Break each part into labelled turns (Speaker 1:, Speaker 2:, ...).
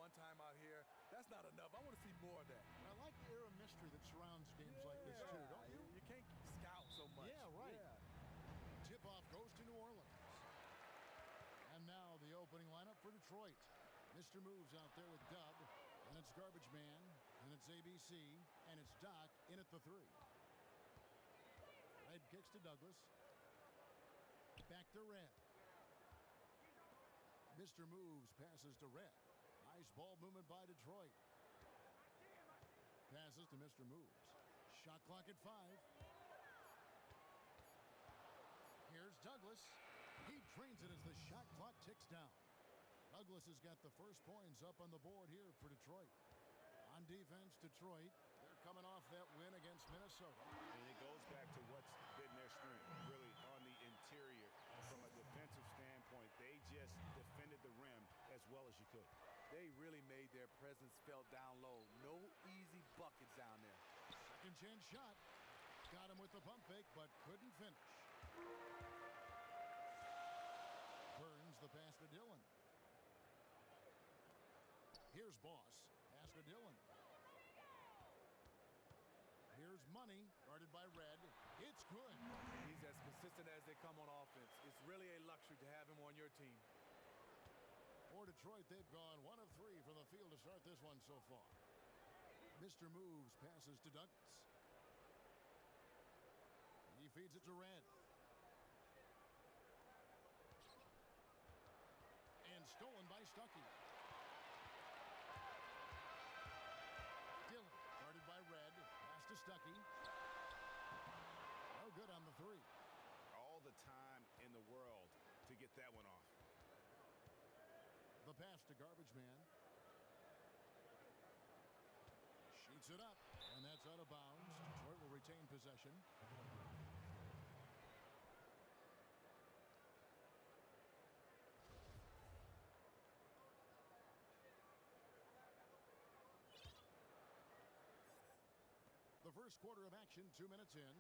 Speaker 1: one time out here, that's not enough. I want to see more of that.
Speaker 2: I like the air of mystery that surrounds games like this, too, don't you?
Speaker 1: You can't scout so much.
Speaker 2: Yeah, right. Tip-off goes to New Orleans. And now the opening lineup for Detroit. Mr. Moves out there with Dub. And it's Garbage Man. And it's ABC. And it's Doc in at the 3. Red kicks to Douglas. Back to Red. Mr. Moves passes to Red. Nice ball movement by Detroit. Passes to Mr. Moves. Shot clock at 5. Here's Douglas. He trains it as the shot clock ticks down. Douglas has got the first points up on the board here for Detroit. On defense, Detroit, they're coming off that win against Minnesota.
Speaker 3: And it goes back to what's been their strength, really, on the interior. From a defensive standpoint, they just defended the rim as well as you could.
Speaker 1: They really made their presence felt down low. No easy buckets down there.
Speaker 2: Second chance shot. Got him with the pump fake, but couldn't finish. Burns the pass to Dillon. Here's Boss. Pass to Dillon. Here's Money, guarded by Red. It's good.
Speaker 1: He's as consistent as they come on offense. It's really a luxury to have him on your team.
Speaker 2: For Detroit, they've gone 1 of 3 from the field to start this one so far. Mr. Moves passes to Douglas. He feeds it to Red. And stolen by Stuckey. Dillon, guarded by Red. Pass to Stuckey. No good on the 3.
Speaker 3: All the time in the world to get that one off.
Speaker 2: The pass to Garbage Man. Shoots it up, and that's out of bounds. Detroit will retain possession. The first quarter of action, 2 minutes in.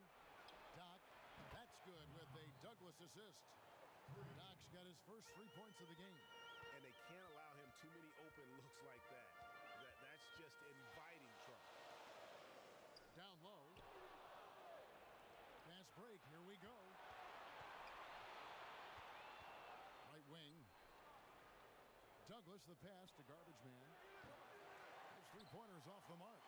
Speaker 2: Doc, that's good with a Douglas assist. Doc's got his first 3 points of the game.
Speaker 3: And they can't allow him too many open looks like that. That's just inviting trouble.
Speaker 2: Down low. Fast break. Here we go. Right wing. Douglas the pass to Garbage Man. His 3-pointers off the mark.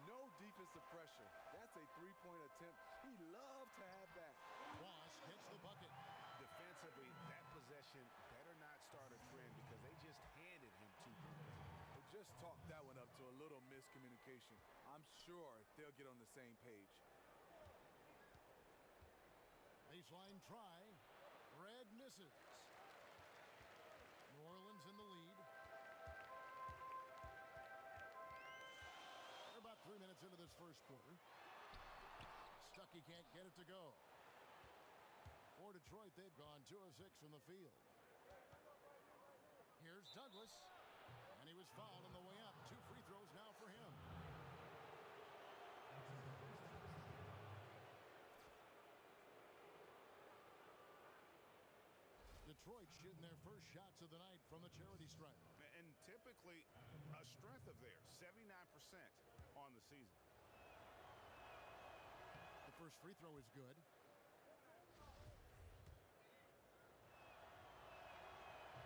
Speaker 1: No defensive pressure. That's a 3-point attempt. He loved to have that.
Speaker 2: Boss hits the bucket.
Speaker 3: Defensively, that possession better not start a trend because they just handed him 2 points.
Speaker 1: They just talked that one up to a little miscommunication. I'm sure they'll get on the same page.
Speaker 2: Baseline try. Red misses. New Orleans in the lead. They're about 3 minutes into this first quarter. Stuckey can't get it to go. For Detroit, they've gone 2 of 6 from the field. Here's Douglas. And he was fouled on the way up. 2 free throws now for him. Detroit shooting their first shots of the night from the charity stripe.
Speaker 3: And typically a strength of theirs, 79% on the season.
Speaker 2: The first free throw is good.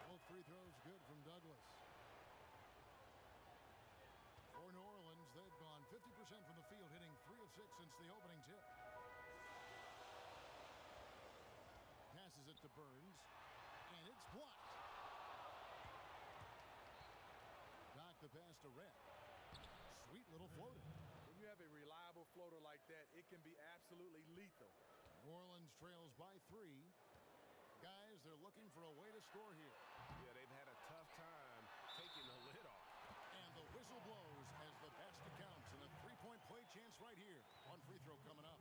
Speaker 2: Both free throws good from Douglas. For New Orleans, they've gone 50% from the field, hitting 3 of 6 since the opening tip. Passes it to Burns, and it's blocked. Doc the pass to Red. Sweet little floater.
Speaker 1: When you have a reliable floater like that, it can be absolutely lethal.
Speaker 2: New Orleans trails by 3. Guys, they're looking for a way to score here.
Speaker 3: Yeah, they've had a tough time taking the lid off.
Speaker 2: And the whistle blows as the basket counts, and a 3-point play chance right here. 1 free throw coming up.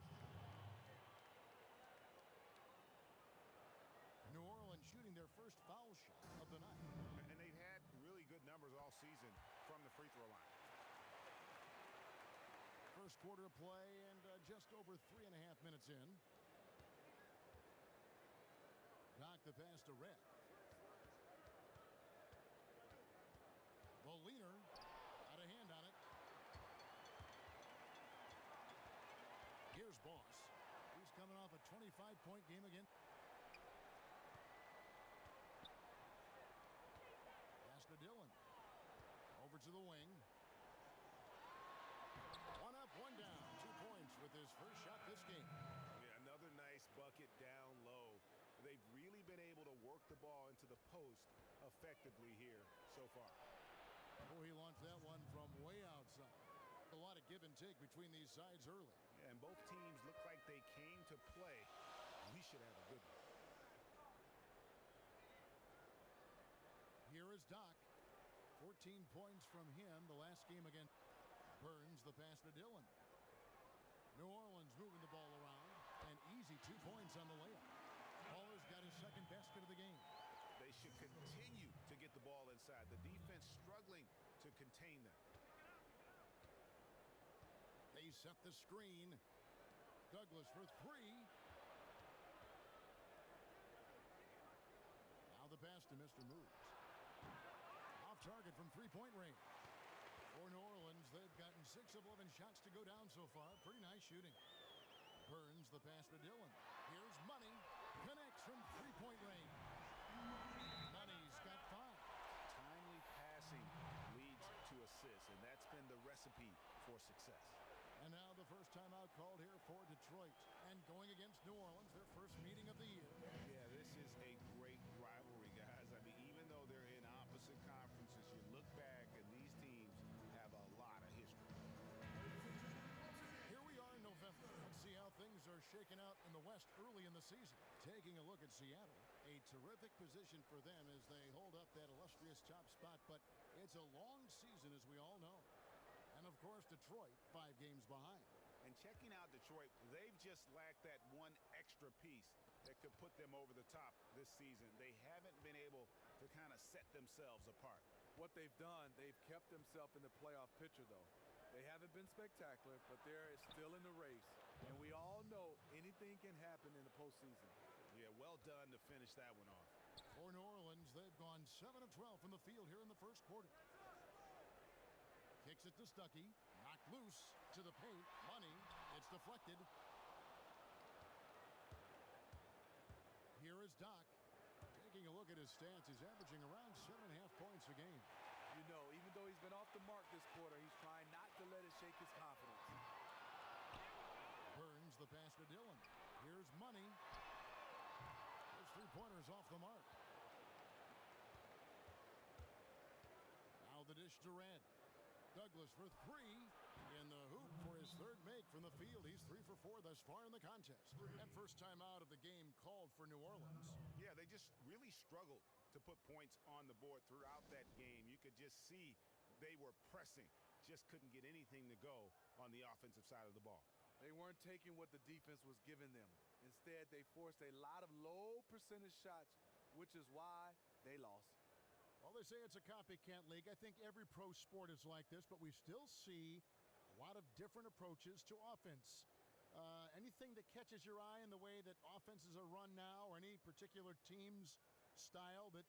Speaker 2: New Orleans shooting their first foul shot of the night.
Speaker 3: And they've had really good numbers all season from the free throw line.
Speaker 2: First quarter of play and just over 3.5 minutes in. Doc the pass to Red. The leaner. Got a hand on it. Here's Boss. He's coming off a 25-point game again. Pass to Dillon. Over to the wing. One up, one down. 2 points with his first shot this game.
Speaker 3: Yeah, another nice bucket down low. They've really been able to work the ball into the post effectively here so far.
Speaker 2: Oh, he launched that one from way outside. A lot of give and take between these sides early.
Speaker 3: Yeah, and both teams look like they came to play. We should have a good one.
Speaker 2: Here is Doc. 14 points from him the last game against Burns. The pass to Dillon. New Orleans moving the ball around. And easy 2 points on the layup. Baller's got his second basket of the game.
Speaker 3: They should continue to get the ball inside. The defense struggling to contain them.
Speaker 2: They set the screen. Douglas for 3. Now the pass to Mr. Moves. Off target from three-point range. For New Orleans, they've gotten 6 of 11 shots to go down so far. Pretty nice shooting. Burns the pass to Dillon. Here's Money. Connects from three-point range. Money's got 5.
Speaker 3: Timely passing leads to assists, and that's been the recipe for success.
Speaker 2: And now the first timeout called here for Detroit. And going against New Orleans, their first meeting of the year.
Speaker 3: Yeah, this is a great rivalry, guys. I mean, even though they're in opposite conferences, you look back and these teams have a lot of history.
Speaker 2: Here we are in November. Let's see how things are shaking out in the West early in the season. Taking a look at Seattle, a terrific position for them as they hold up that illustrious top spot. But it's a long season, as we all know. And, of course, Detroit, 5 games behind.
Speaker 3: And checking out Detroit, they've just lacked that one extra piece that could put them over the top this season. They haven't been able to kind of set themselves apart.
Speaker 1: What they've done, they've kept themselves in the playoff picture, though. They haven't been spectacular, but they're still in the race. And we all know anything can happen in the postseason.
Speaker 3: Yeah, well done to finish that one off.
Speaker 2: For New Orleans, they've gone 7 of 12 from the field here in the first quarter. Kicks it to Stuckey. Knocked loose to the paint. Money. It's deflected. Here is Doc. Taking a look at his stats, he's averaging around 7.5 points a game.
Speaker 1: You know, even though he's been off the mark this quarter, he's trying not to let it shake his confidence.
Speaker 2: Burns the pass to Dillon. Here's Money. His three-pointer's off the mark. Now the dish to Red. Douglas for 3 in the hoop for his third make from the field. He's 3 for 4 thus far in the contest. And first time out of the game called for New Orleans.
Speaker 3: Yeah, they just really struggled to put points on the board throughout that game. You could just see they were pressing, just couldn't get anything to go on the offensive side of the ball.
Speaker 1: They weren't taking what the defense was giving them. Instead, they forced a lot of low percentage shots, which is why they lost.
Speaker 2: Well, they say it's a copycat league. I think every pro sport is like this, but we still see a lot of different approaches to offense. Anything that catches your eye in the way that offenses are run now, or any particular team's style that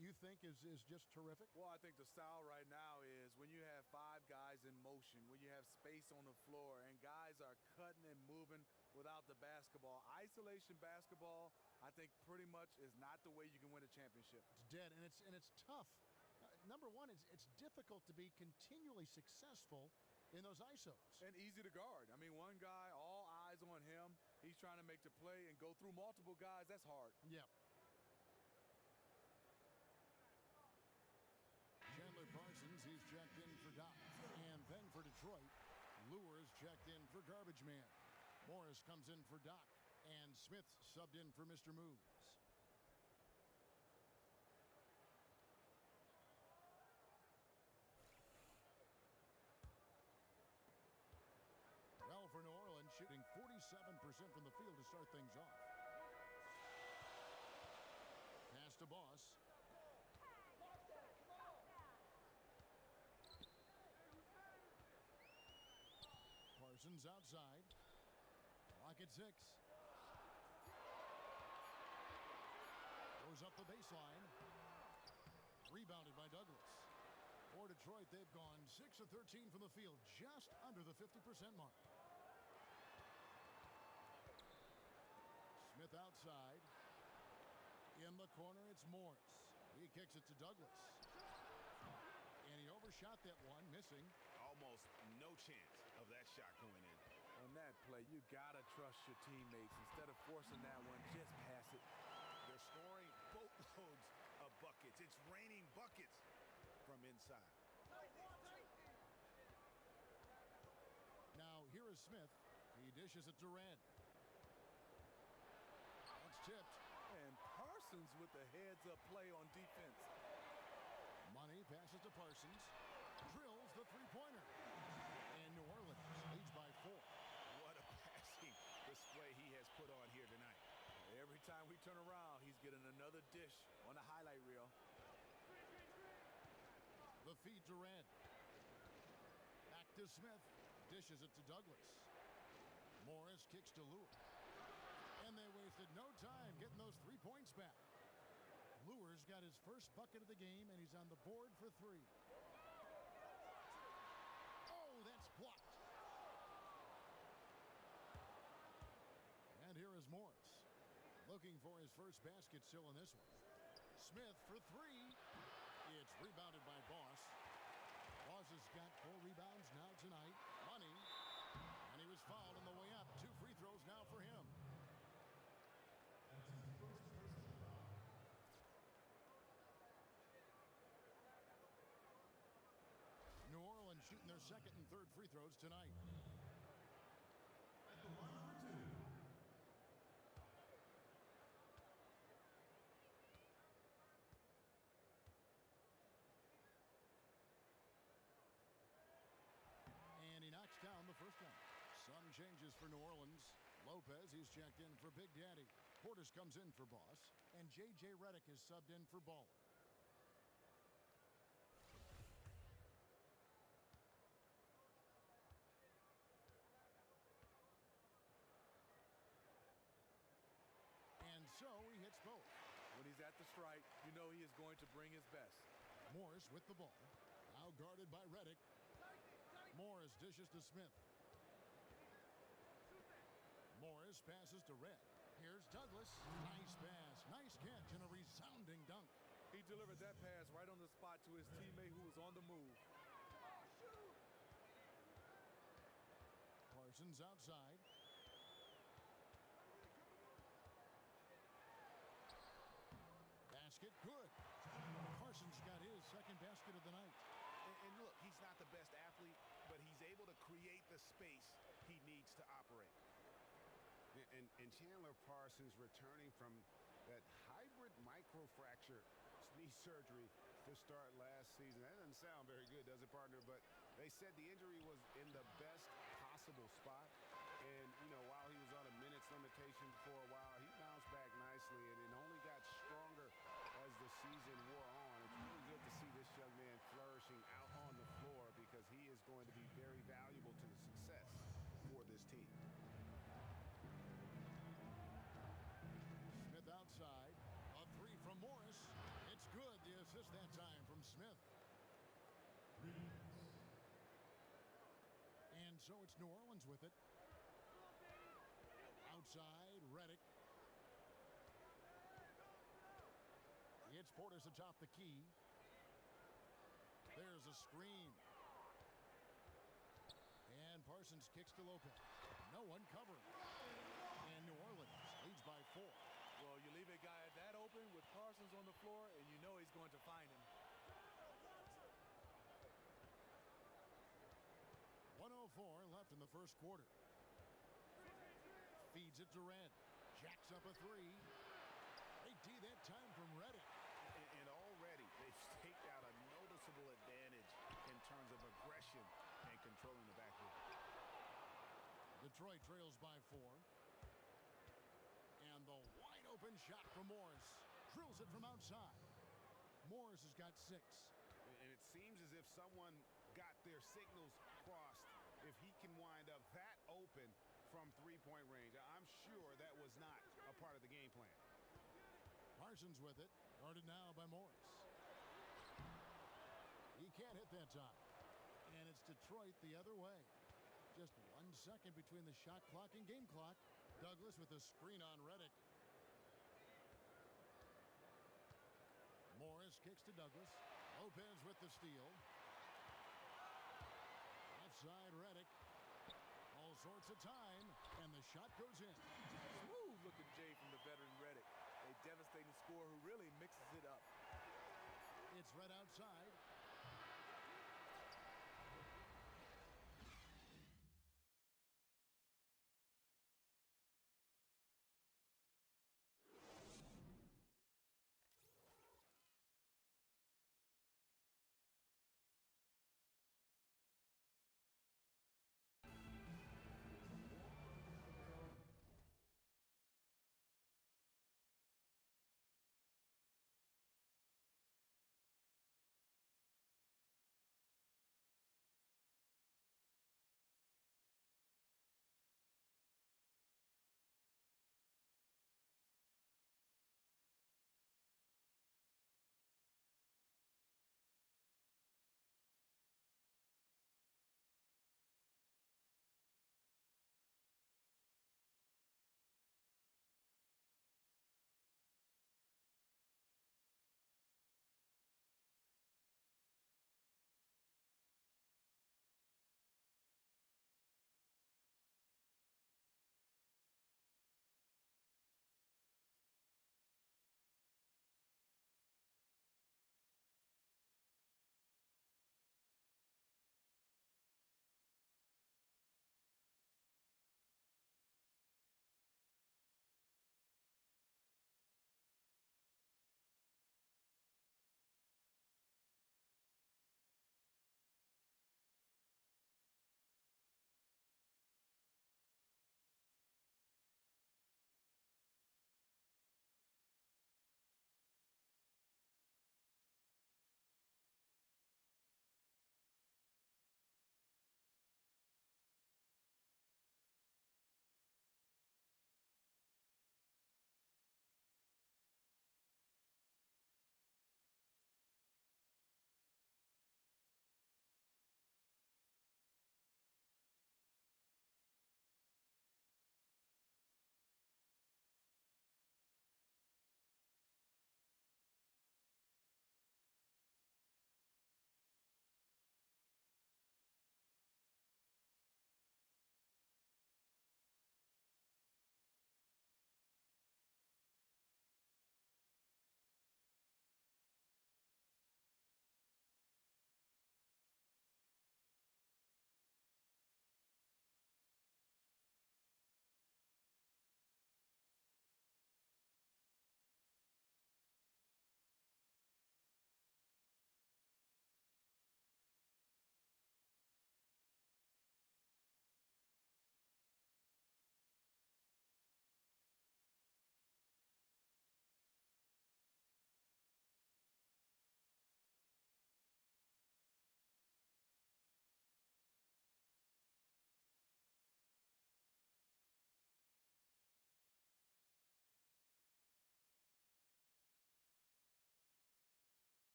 Speaker 2: you think is just terrific?
Speaker 1: Well, I think the style right now is when you have 5 guys in motion, when you have space on the floor, and guys are cutting and moving without the basketball. Isolation basketball, I think pretty much is not the way you can win a championship.
Speaker 2: It's dead, and it's tough. Number one, it's difficult to be continually successful in those ISOs.
Speaker 1: And easy to guard. I mean, one guy, all eyes on him. He's trying to make the play and go through multiple guys. That's hard.
Speaker 2: Yeah. Chandler Parsons, he's checked in for Doc. And then for Detroit, Lewis checked in for Garbage Man. Morris comes in for Doc. And Smith subbed in for Mr. Moves. Well, for New Orleans, shooting 47% from the field to start things off. Pass to Boss. Parsons outside. Clock at 6. Goes up the baseline. Rebounded by Douglas. For Detroit, they've gone 6 of 13 from the field, just under the 50% mark. Smith outside. In the corner, it's Morris. He kicks it to Douglas. And he overshot that one, missing.
Speaker 3: Almost no chance of that shot going in.
Speaker 1: On that play, you got to trust your teammates. Instead of forcing that one, just pass it.
Speaker 3: They're scoring boatloads of buckets. It's raining buckets from inside.
Speaker 2: Now, here is Smith. He dishes it to Red. It's tipped.
Speaker 1: And Parsons with the heads-up play on defense.
Speaker 2: Money passes to Parsons. Drills the three-pointer. And New Orleans leads by 4.
Speaker 3: What a passing display he has put on here tonight.
Speaker 1: Every time we turn around, he's getting another dish on the highlight reel.
Speaker 2: The feed to Red. Back to Smith. Dishes it to Douglas. Morris kicks to Lewis. And they wasted no time getting those 3 points back. Lewis got his first bucket of the game, and he's on the board for 3. Oh, that's blocked. And here is Morris. Looking for his first basket still in this one. Smith for 3. It's rebounded by Boss. Boss has got 4 rebounds now tonight. Money. And he was fouled on the way up. 2 free throws now for him. New Orleans shooting their second and third free throws tonight. At the line for 2. And he knocks down the first one. Some changes for New Orleans. Lopez, he's checked in for Big Daddy. Portis comes in for Boss. And J.J. Redick is subbed in for Baller. And so he hits both.
Speaker 1: When he's at the stripe, you know he is going to bring his best.
Speaker 2: Morris with the ball. Now guarded by Redick. Morris dishes to Smith. Morris passes to Red. Here's Douglas. Nice pass. Nice catch and a resounding dunk.
Speaker 1: He delivered that pass right on the spot to his teammate who was on the move.
Speaker 2: Parsons outside. Basket good. Parsons got his second basket of the night.
Speaker 3: And look, he's not the best athlete, but he's able to create the space he needs to operate. And Chandler Parsons returning from that hybrid microfracture knee surgery to start last season. That doesn't sound very good, does it, partner? But they said the injury was in the best possible spot. And, you know, while he was on a minutes limitation for a while, he bounced back nicely and it only got stronger as the season wore on. It's really good to see this young man flourishing out on the floor because he is going to be very valuable to the success for this team.
Speaker 2: Smith outside. A 3 from Morris. It's good. The assist that time from Smith. And so it's New Orleans with it. Outside, Redick. It's Portis atop the key. There's a screen. And Parsons kicks to Lopez. No one covering. And New Orleans leads by 4.
Speaker 1: Well, you leave a guy that open with Parsons on the floor, and you know he's going to find him.
Speaker 2: 1:04 left in the first quarter. Feeds it to Red. Jacks up a 3. They D that time from Redick.
Speaker 3: And already they've staked out a noticeable advantage in terms of aggression and controlling the backcourt.
Speaker 2: Detroit trails by 4. And the wide open shot from Morris. Drills it from outside. Morris has got 6.
Speaker 3: And it seems as if someone got their signals crossed. If he can wind up that open from three-point range, I'm sure that was not a part of the game plan.
Speaker 2: Parsons with it. Guarded now by Morris. He can't hit that time. And it's Detroit the other way. Just 1 second between the shot clock and game clock. Douglas with a screen on Redick. Morris kicks to Douglas. Lopez with the steal. Left side, Redick. All sorts of time, and the shot goes in.
Speaker 1: Smooth looking J from the veteran Redick. A devastating scorer who really mixes it up.
Speaker 2: It's right outside.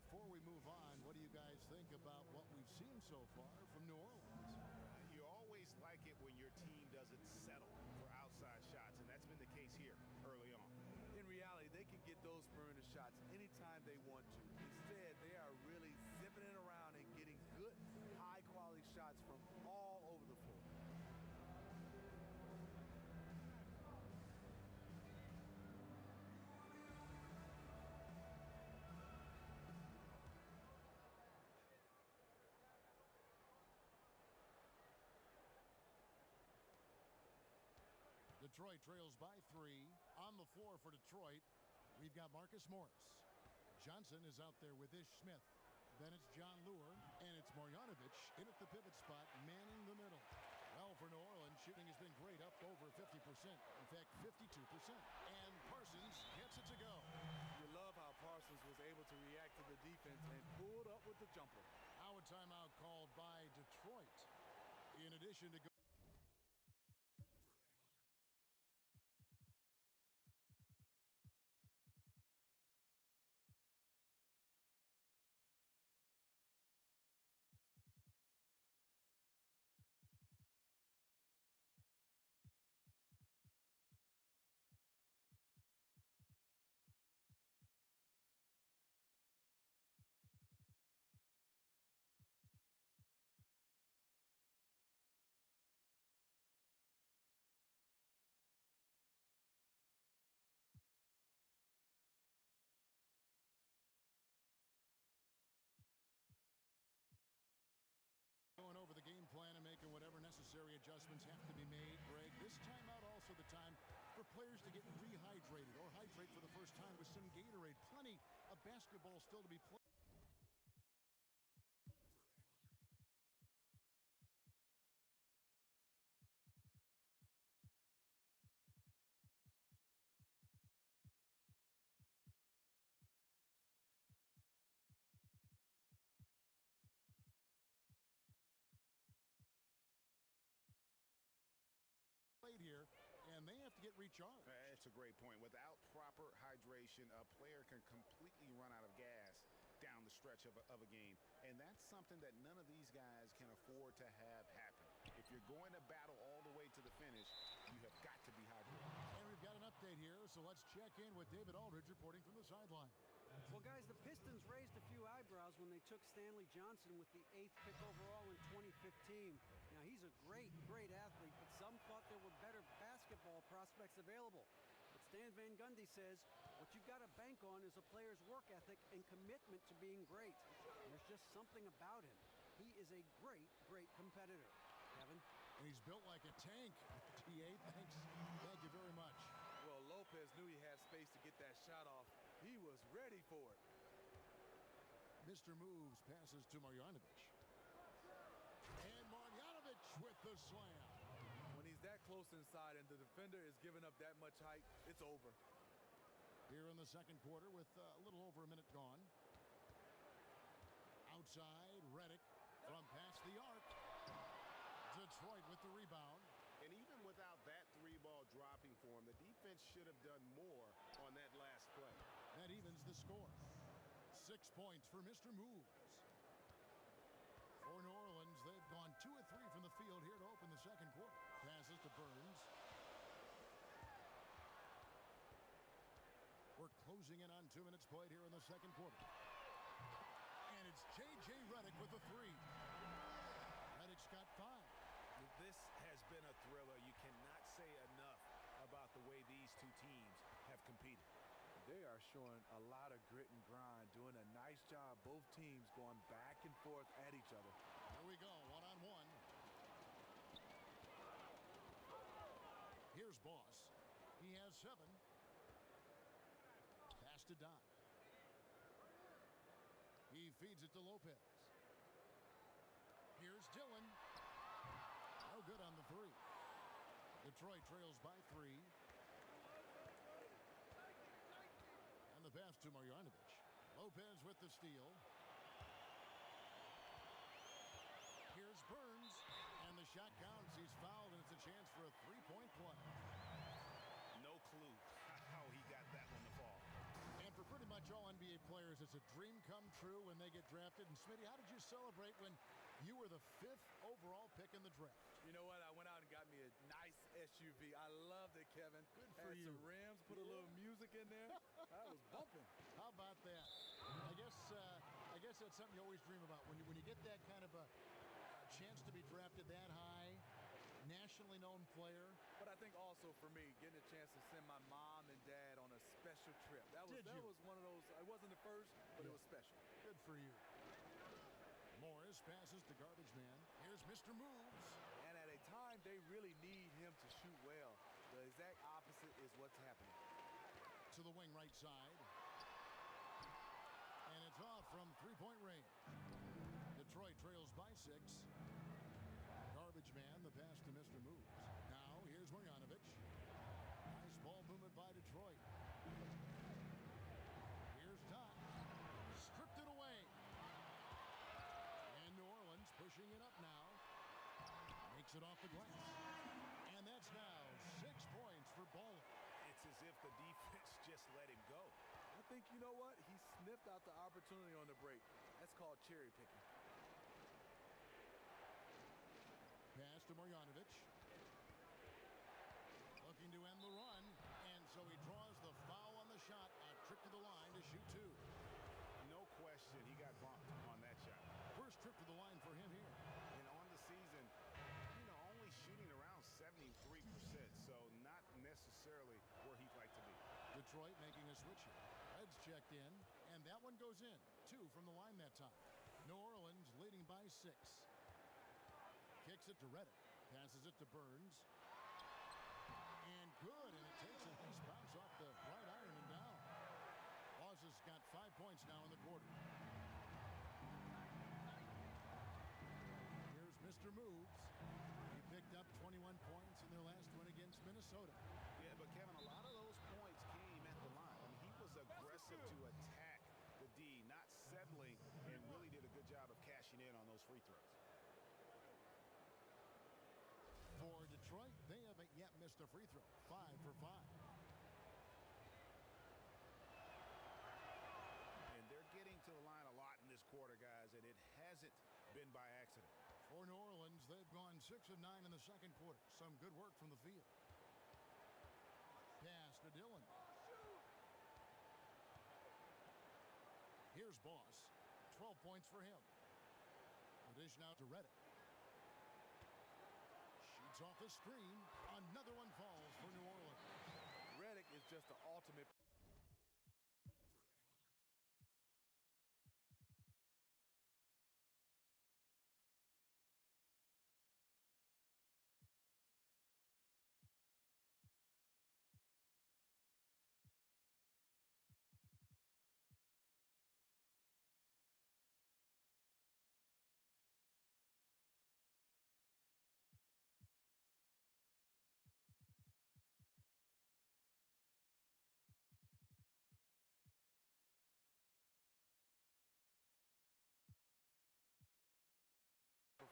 Speaker 2: Before we move on, what do you guys think about what we've seen so far from New Orleans?
Speaker 3: You always like it when your team doesn't settle for outside shots, and that's been the case here early on.
Speaker 1: In reality, they can get those perimeter shots anytime they want to. Instead, they are really zipping it around and getting good, high-quality shots from all over the floor.
Speaker 2: Detroit trails by 3. On the floor for Detroit, we've got Marcus Morris. Johnson is out there with Ish Smith. Then it's John Lure, and it's Marjanovic in at the pivot spot, manning the middle. Well, for New Orleans, shooting has been great, up over 50%. In fact, 52%. And Parsons gets it to go.
Speaker 1: You love how Parsons was able to react to the defense and pulled up with the jumper.
Speaker 2: Now a timeout called by Detroit. In addition to going over the game plan and making whatever necessary adjustments have to be made, Greg. This timeout also the time for players to get rehydrated or hydrate for the first time with some Gatorade. Plenty of basketball still to be played. Here, and they have to get recharged.
Speaker 3: That's a great point. Without proper hydration, a player can completely run out of gas down the stretch of a game. And that's something that none of these guys can afford to have happen. If you're going to battle all the way to the finish, you have got to be hydrated.
Speaker 2: And we've got an update here, so let's check in with David Aldridge reporting from the sideline.
Speaker 4: Well, guys, the Pistons raised a few eyebrows when they took Stanley Johnson with the 8th pick overall in 2015. Now, he's a great, great athlete, but some thought there were better basketball prospects available. But Stan Van Gundy says what you've got to bank on is a player's work ethic and commitment to being great. There's just something about him. He is a great, great competitor. Kevin?
Speaker 2: And he's built like a tank. TA, thanks. Thank you very much.
Speaker 1: Well, Lopez knew he had space to get that shot off. He was ready for it.
Speaker 2: Mr. Moves passes to Marjanovic. And Marjanovic with the slam.
Speaker 1: When he's that close inside and the defender is giving up that much height, it's over.
Speaker 2: Here in the second quarter with a little over a minute gone. Outside, Redick from past the arc. Detroit with the rebound.
Speaker 3: And even without that three-ball dropping for him, the defense should have done more on that last play.
Speaker 2: That evens the score. 6 points for Mr. Moves. For New Orleans, they've gone 2 of 3 from the field here to open the second quarter. Passes to Burns. We're closing in on 2 minutes played here in the second quarter. And it's J.J. Redick with the 3. Redick's got 5.
Speaker 3: This has been a thriller. You cannot say enough about the way these two teams have competed.
Speaker 1: They are showing a lot of grit and grind, doing a nice job. Both teams going back and forth at each other.
Speaker 2: Here we go, one-on-one. Here's Boss. He has 7. Pass to Don. He feeds it to Lopez. Here's Dillon. No good on the 3. Detroit trails by 3. And the pass to Marjanovic. Lopez with the steal. Here's Burns. And the shot counts. He's fouled, and it's a chance for a 3-point play.
Speaker 3: No clue how he got that one to fall.
Speaker 2: And for pretty much much all NBA players, it's a dream come true when they get drafted. And Smitty, how did you celebrate when you were the 5th overall pick in the draft?
Speaker 1: You know what? I went out and got me a nice SUV. I loved it, Kevin.
Speaker 2: Good for
Speaker 1: Had
Speaker 2: you.
Speaker 1: some rims, put a little music in there. I was bumping.
Speaker 2: How about that? I guess that's something you always dream about when you get that kind of a chance to be drafted that high, nationally known player.
Speaker 1: But I think also for me, getting a chance to send my mom and dad on a special trip. That was one of those. It wasn't the first, but it was special.
Speaker 2: Good for you. Morris passes to Garbage Man. Here's Mr. Moves.
Speaker 1: And at a time they really need him to shoot well, the exact opposite is what's happening.
Speaker 2: To the wing right side. And it's off from three-point range. Detroit trails by 6. Garbage Man, the pass to Mr. Moves. Now, here's Marjanovic. Nice ball movement by Detroit. Here's Doc. Stripped it away. And New Orleans pushing it up now. Makes it off the glass. And that's now 6 points for Baller.
Speaker 3: It's as if the defense just let him go.
Speaker 1: I think, you know what? He sniffed out the opportunity on the break. That's called cherry picking.
Speaker 2: Pass to Marjanovic. Looking to end the run. And so he draws the foul on the shot. A trip to the line to shoot 2.
Speaker 3: No question, he got bumped on that shot.
Speaker 2: First trip to the line for him here.
Speaker 3: And on the season, only shooting around 73%, so not necessarily where he'd like to be.
Speaker 2: Detroit making a switch here. Reds checked in, and that one goes in. 2 from the line that time. New Orleans leading by 6. Kicks it to Reddick. Passes it to Burns. And good, and it takes a nice bounce off the right iron and down. Laws has got 5 points now in the quarter. Here's Mr. Moves. He picked up 21 points in their last win against Minnesota.
Speaker 3: Yeah, but Kevin, a lot of those points came at the line. I mean, he was aggressive to attack the D, not settling, and really did a good job of cashing in on those free throws.
Speaker 2: For Detroit, they haven't yet missed a free throw. 5 for 5.
Speaker 3: And they're getting to the line a lot in this quarter, guys, and it hasn't been by accident.
Speaker 2: For New Orleans, they've gone 6 of 9 in the second quarter. Some good work from the field. Pass to Dillon. Here's Boss. 12 points for him. The dish now to Reddick. Shoots off the screen. Another one falls for New Orleans.
Speaker 1: Reddick is just the ultimate.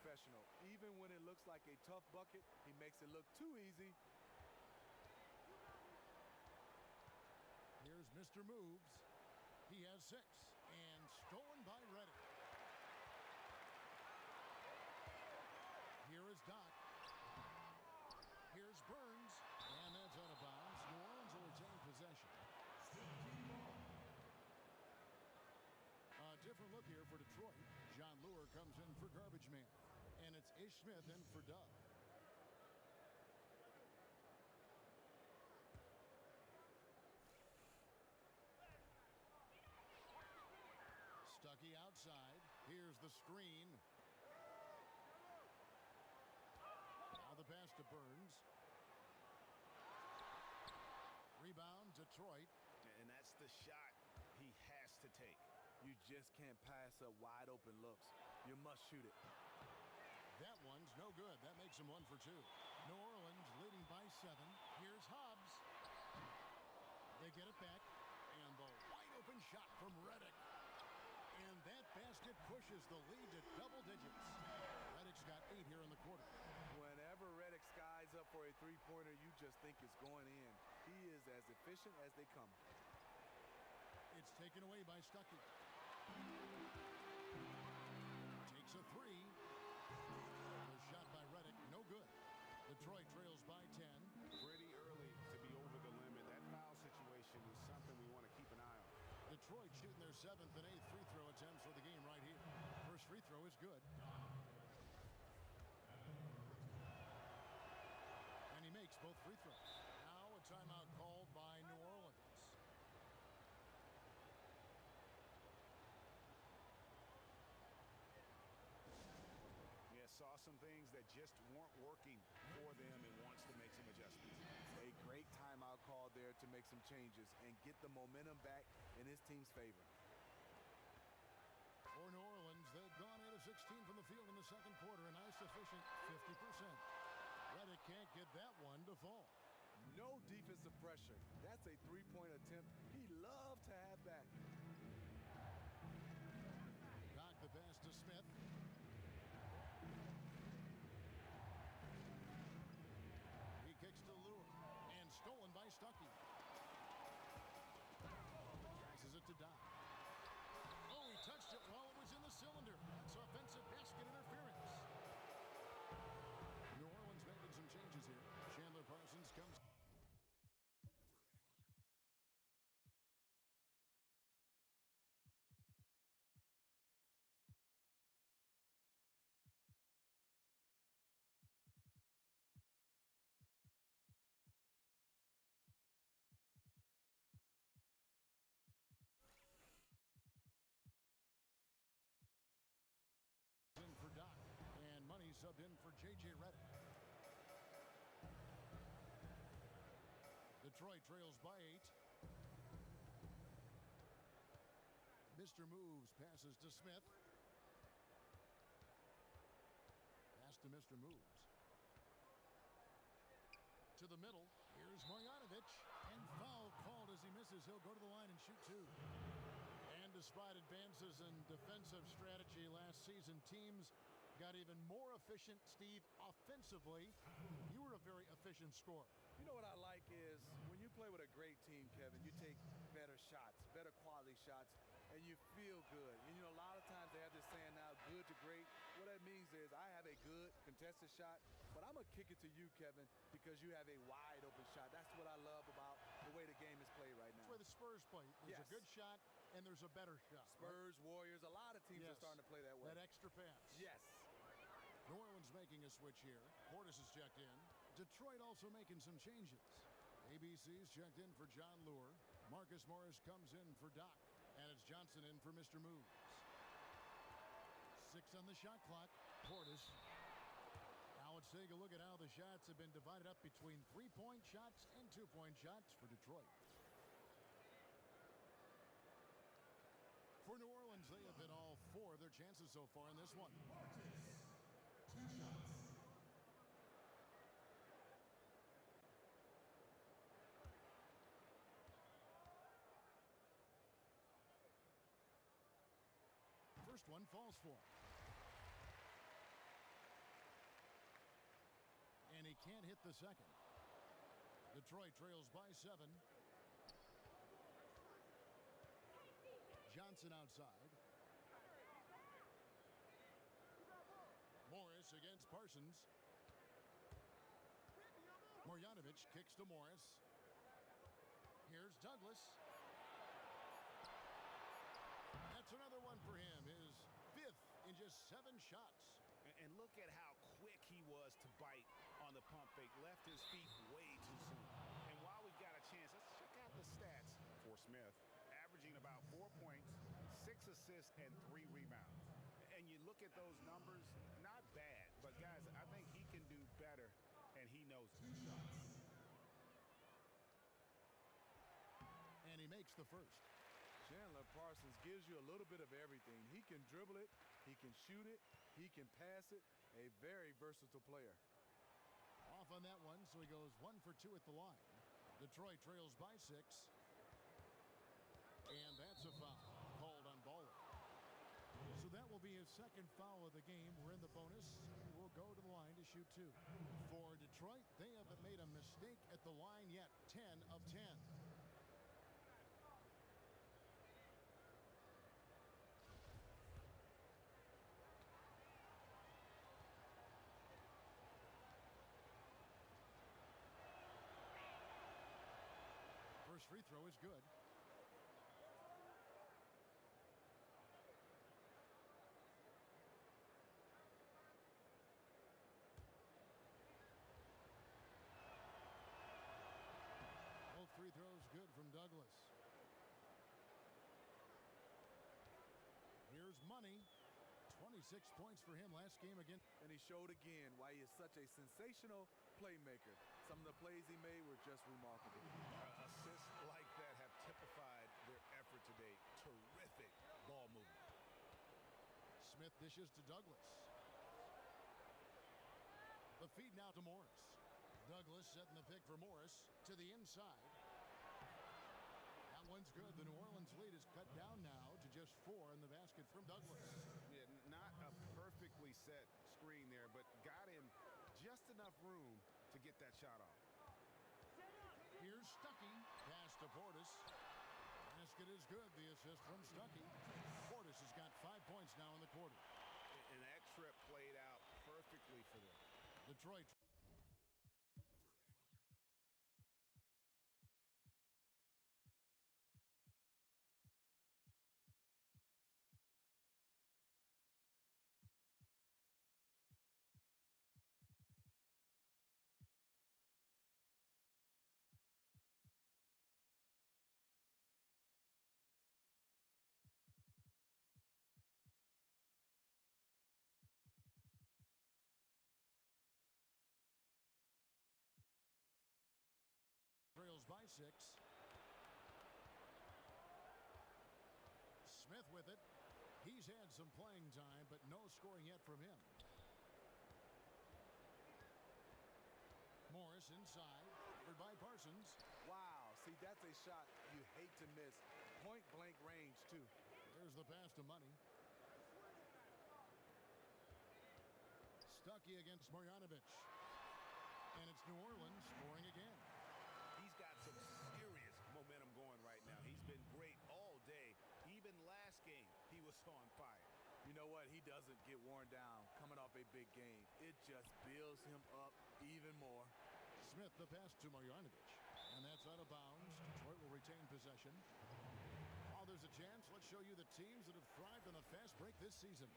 Speaker 1: Professional. Even when it looks like a tough bucket, he makes it look too easy.
Speaker 2: Here's Mr. Moves. He has 6. And stolen by Reddick. Here is Doc. Here's Burns. And that's out of bounds. New Orleans will retain possession. A different look here for Detroit. John Lure comes in for Garbage Man. And it's Ish Smith in for Dub. Stuckey outside. Here's the screen. Now the pass to Burns. Rebound, Detroit.
Speaker 3: And that's the shot he has to take.
Speaker 1: You just can't pass up wide open looks. You must shoot it.
Speaker 2: That one's no good. That makes him 1 for 2. New Orleans leading by 7. Here's Hobbs. They get it back. And the wide open shot from Reddick. And that basket pushes the lead to double digits. Reddick's got 8 here in the quarter.
Speaker 1: Whenever Reddick skies up for a three-pointer, you just think it's going in. He is as efficient as they come.
Speaker 2: It's taken away by Stuckey. Takes a three. The shot by Redick, no good. Detroit trails by 10.
Speaker 3: Pretty early to be over the limit. That foul situation is something we want to keep an eye on.
Speaker 2: Detroit shooting their 7th and 8th free throw attempts for the game right here. First free throw is good. And he makes both free throws. Now a timeout called by New Orleans.
Speaker 3: Yeah, saw some things that just weren't working for them and wants to make some adjustments.
Speaker 1: A great timeout call there to make some changes and get the momentum back in his team's favor.
Speaker 2: For New Orleans, they've gone 8 of 16 from the field in the second quarter. A nice efficient 50%. Redick can't get that one to fall.
Speaker 1: No defensive pressure. That's a three-point attempt he loved to have back.
Speaker 2: Doc the pass to Smith. He kicks to Lure. And stolen by Stuckey. Passes it to Doc. Oh, he touched it while it was in the cylinder. That's offensive basket interference. New Orleans making some changes here. Chandler Parsons comes. In for Doc. And Money subbed in for J.J. Redick. Detroit trails by 8. Mr. Moves passes to Smith. Pass to Mr. Moves. To the middle. Here's Marjanovic. And foul called as he misses. He'll go to the line and shoot 2. And despite advances in defensive strategy last season, teams got even more efficient, Steve, offensively. You were a very efficient scorer.
Speaker 1: You know what I like is when you play with a great team, Kevin, you take better shots, better quality shots, and you feel good. And, you know, a lot of times they have this saying now, good to great. What that means is I have a good contested shot, but I'm going to kick it to you, Kevin, because you have a wide open shot. That's what I love about the way the game is played right now.
Speaker 2: That's where the Spurs play. There's a good shot and there's a better shot.
Speaker 1: Spurs, right? Warriors, a lot of teams are starting to play that way.
Speaker 2: That extra pass.
Speaker 1: Yes.
Speaker 2: New Orleans making a switch here. Portis is checked in. Detroit also making some changes. ABC's checked in for John Lure. Marcus Morris comes in for Doc. And it's Johnson in for Mr. Moves. 6 on the shot clock. Portis. Now let's take a look at how the shots have been divided up between 3-point shots and 2-point shots for Detroit. For New Orleans, they have been all 4 of their chances so far in this one. 2 shots. First one falls for him. And he can't hit the second. Detroit trails by 7. Johnson outside. Morris against Parsons. Marjanovic kicks to Morris. Here's Douglas. That's another one for him. His 5th in just 7 shots.
Speaker 3: And look at how quick he was to bite on the pump fake. Left his feet way too soon. And while we've got a chance, let's check out the stats for Smith. Averaging about 4 points, 6 assists, and 3 rebounds. And you look at those numbers, not bad. But, guys, I think he can do better, and he knows it.
Speaker 2: 2 shots. And he makes the first.
Speaker 1: Chandler Parsons gives you a little bit of everything. He can dribble it, he can shoot it, he can pass it. A very versatile player.
Speaker 2: Off on that one, so he goes 1 for 2 at the line. Detroit trails by 6. And that's a foul called on Baller. So that will be his second foul of the game. We're in the bonus, and we'll go to the line to shoot 2. For Detroit, they haven't made a mistake at the line yet. 10 of 10. free throw is good. Both free throws good from Douglas. Here's Money. 26 points for him last game again.
Speaker 1: And he showed again why he is such a sensational playmaker. Some of the plays he made were just remarkable.
Speaker 3: Assists like that have typified their effort today. Terrific ball movement.
Speaker 2: Smith dishes to Douglas. The feed now to Morris. Douglas setting the pick for Morris to the inside. That one's good. The New Orleans lead is cut down now to just 4 in the basket from Douglas.
Speaker 3: Yeah, not a perfectly set screen there, but got him just enough room to get that shot off.
Speaker 2: Here's Stuckey. Pass to Portis. Basket is good. The assist from Stuckey. Portis has got 5 points now in the quarter.
Speaker 3: And that trip played out perfectly for them.
Speaker 2: Detroit. Trails by 6. Smith with it. He's had some playing time, but no scoring yet from him. Morris inside, covered by Parsons.
Speaker 1: Wow, see, that's a shot you hate to miss. Point blank range, too.
Speaker 2: There's the pass to Money. Stuckey against Marjanovic. And it's New Orleans scoring again.
Speaker 3: He's got some serious momentum going right now. He's been great all day. Even last game, he was on fire.
Speaker 1: You know what? He doesn't get worn down coming off a big game. It just builds him up even more.
Speaker 2: Smith, the pass to Marjanovic. And that's out of bounds. Detroit will retain possession. While there's a chance, let's show you the teams that have thrived on a fast break this season.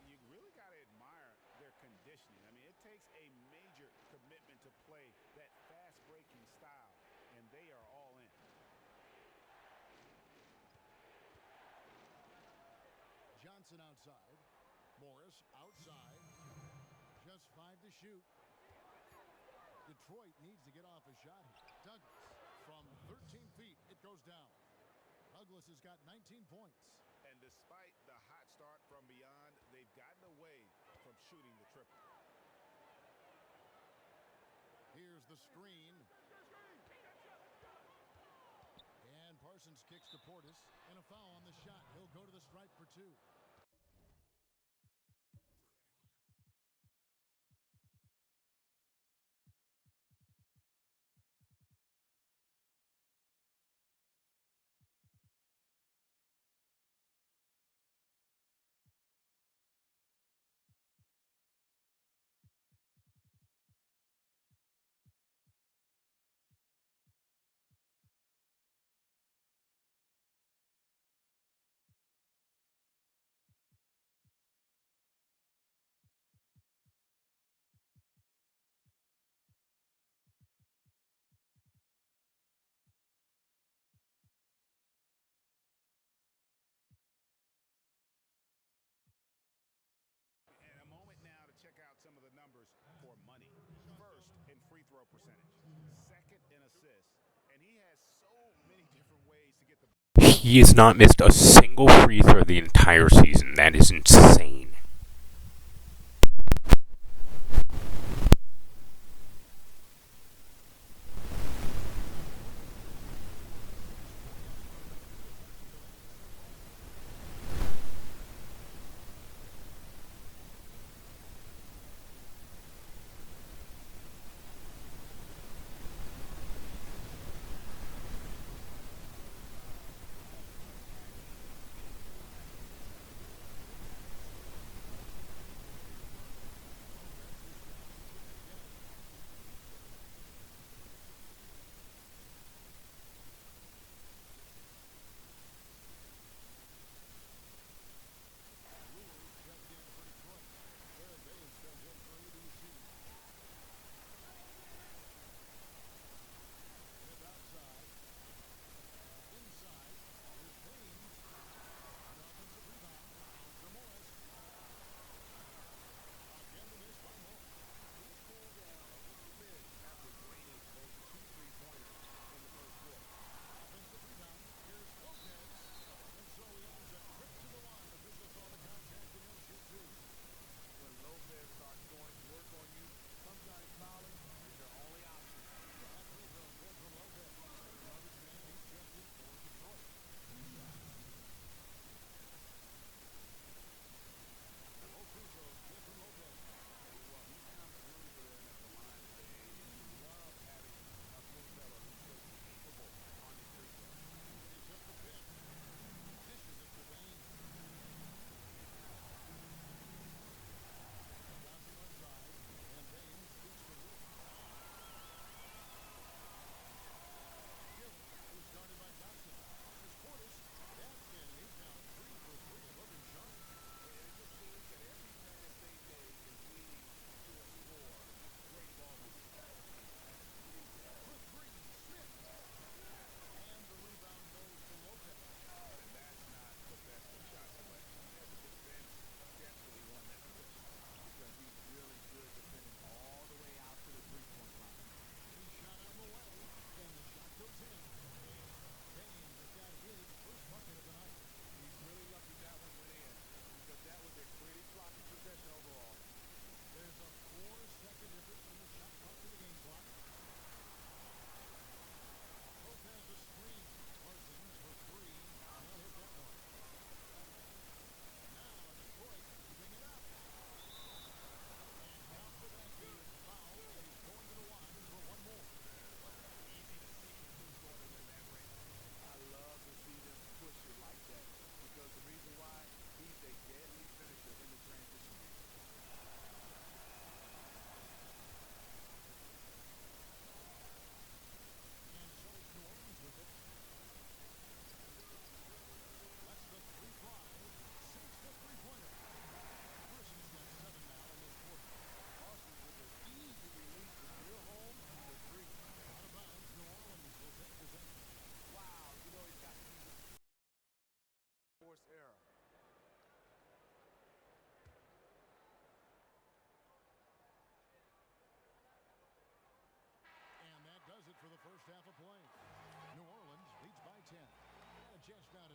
Speaker 3: You really got to admire their conditioning. I mean, it takes a major commitment to play that fast-breaking style, and they are all in.
Speaker 2: Johnson outside. Morris outside. Just 5 to shoot. Detroit needs to get off a shot here. Douglas from 13 feet. It goes down. Douglas has got 19 points.
Speaker 3: And despite the hot start from beyond, they've gotten away from shooting the triple.
Speaker 2: Here's the screen. And Parsons kicks to Portis. And a foul on the shot. He'll go to the stripe for 2.
Speaker 3: And a moment now to check out some of the numbers for Money. First in free throw percentage, second in assists, and he has so many different ways to get the.
Speaker 5: He has not missed a single free throw the entire season. That is insane.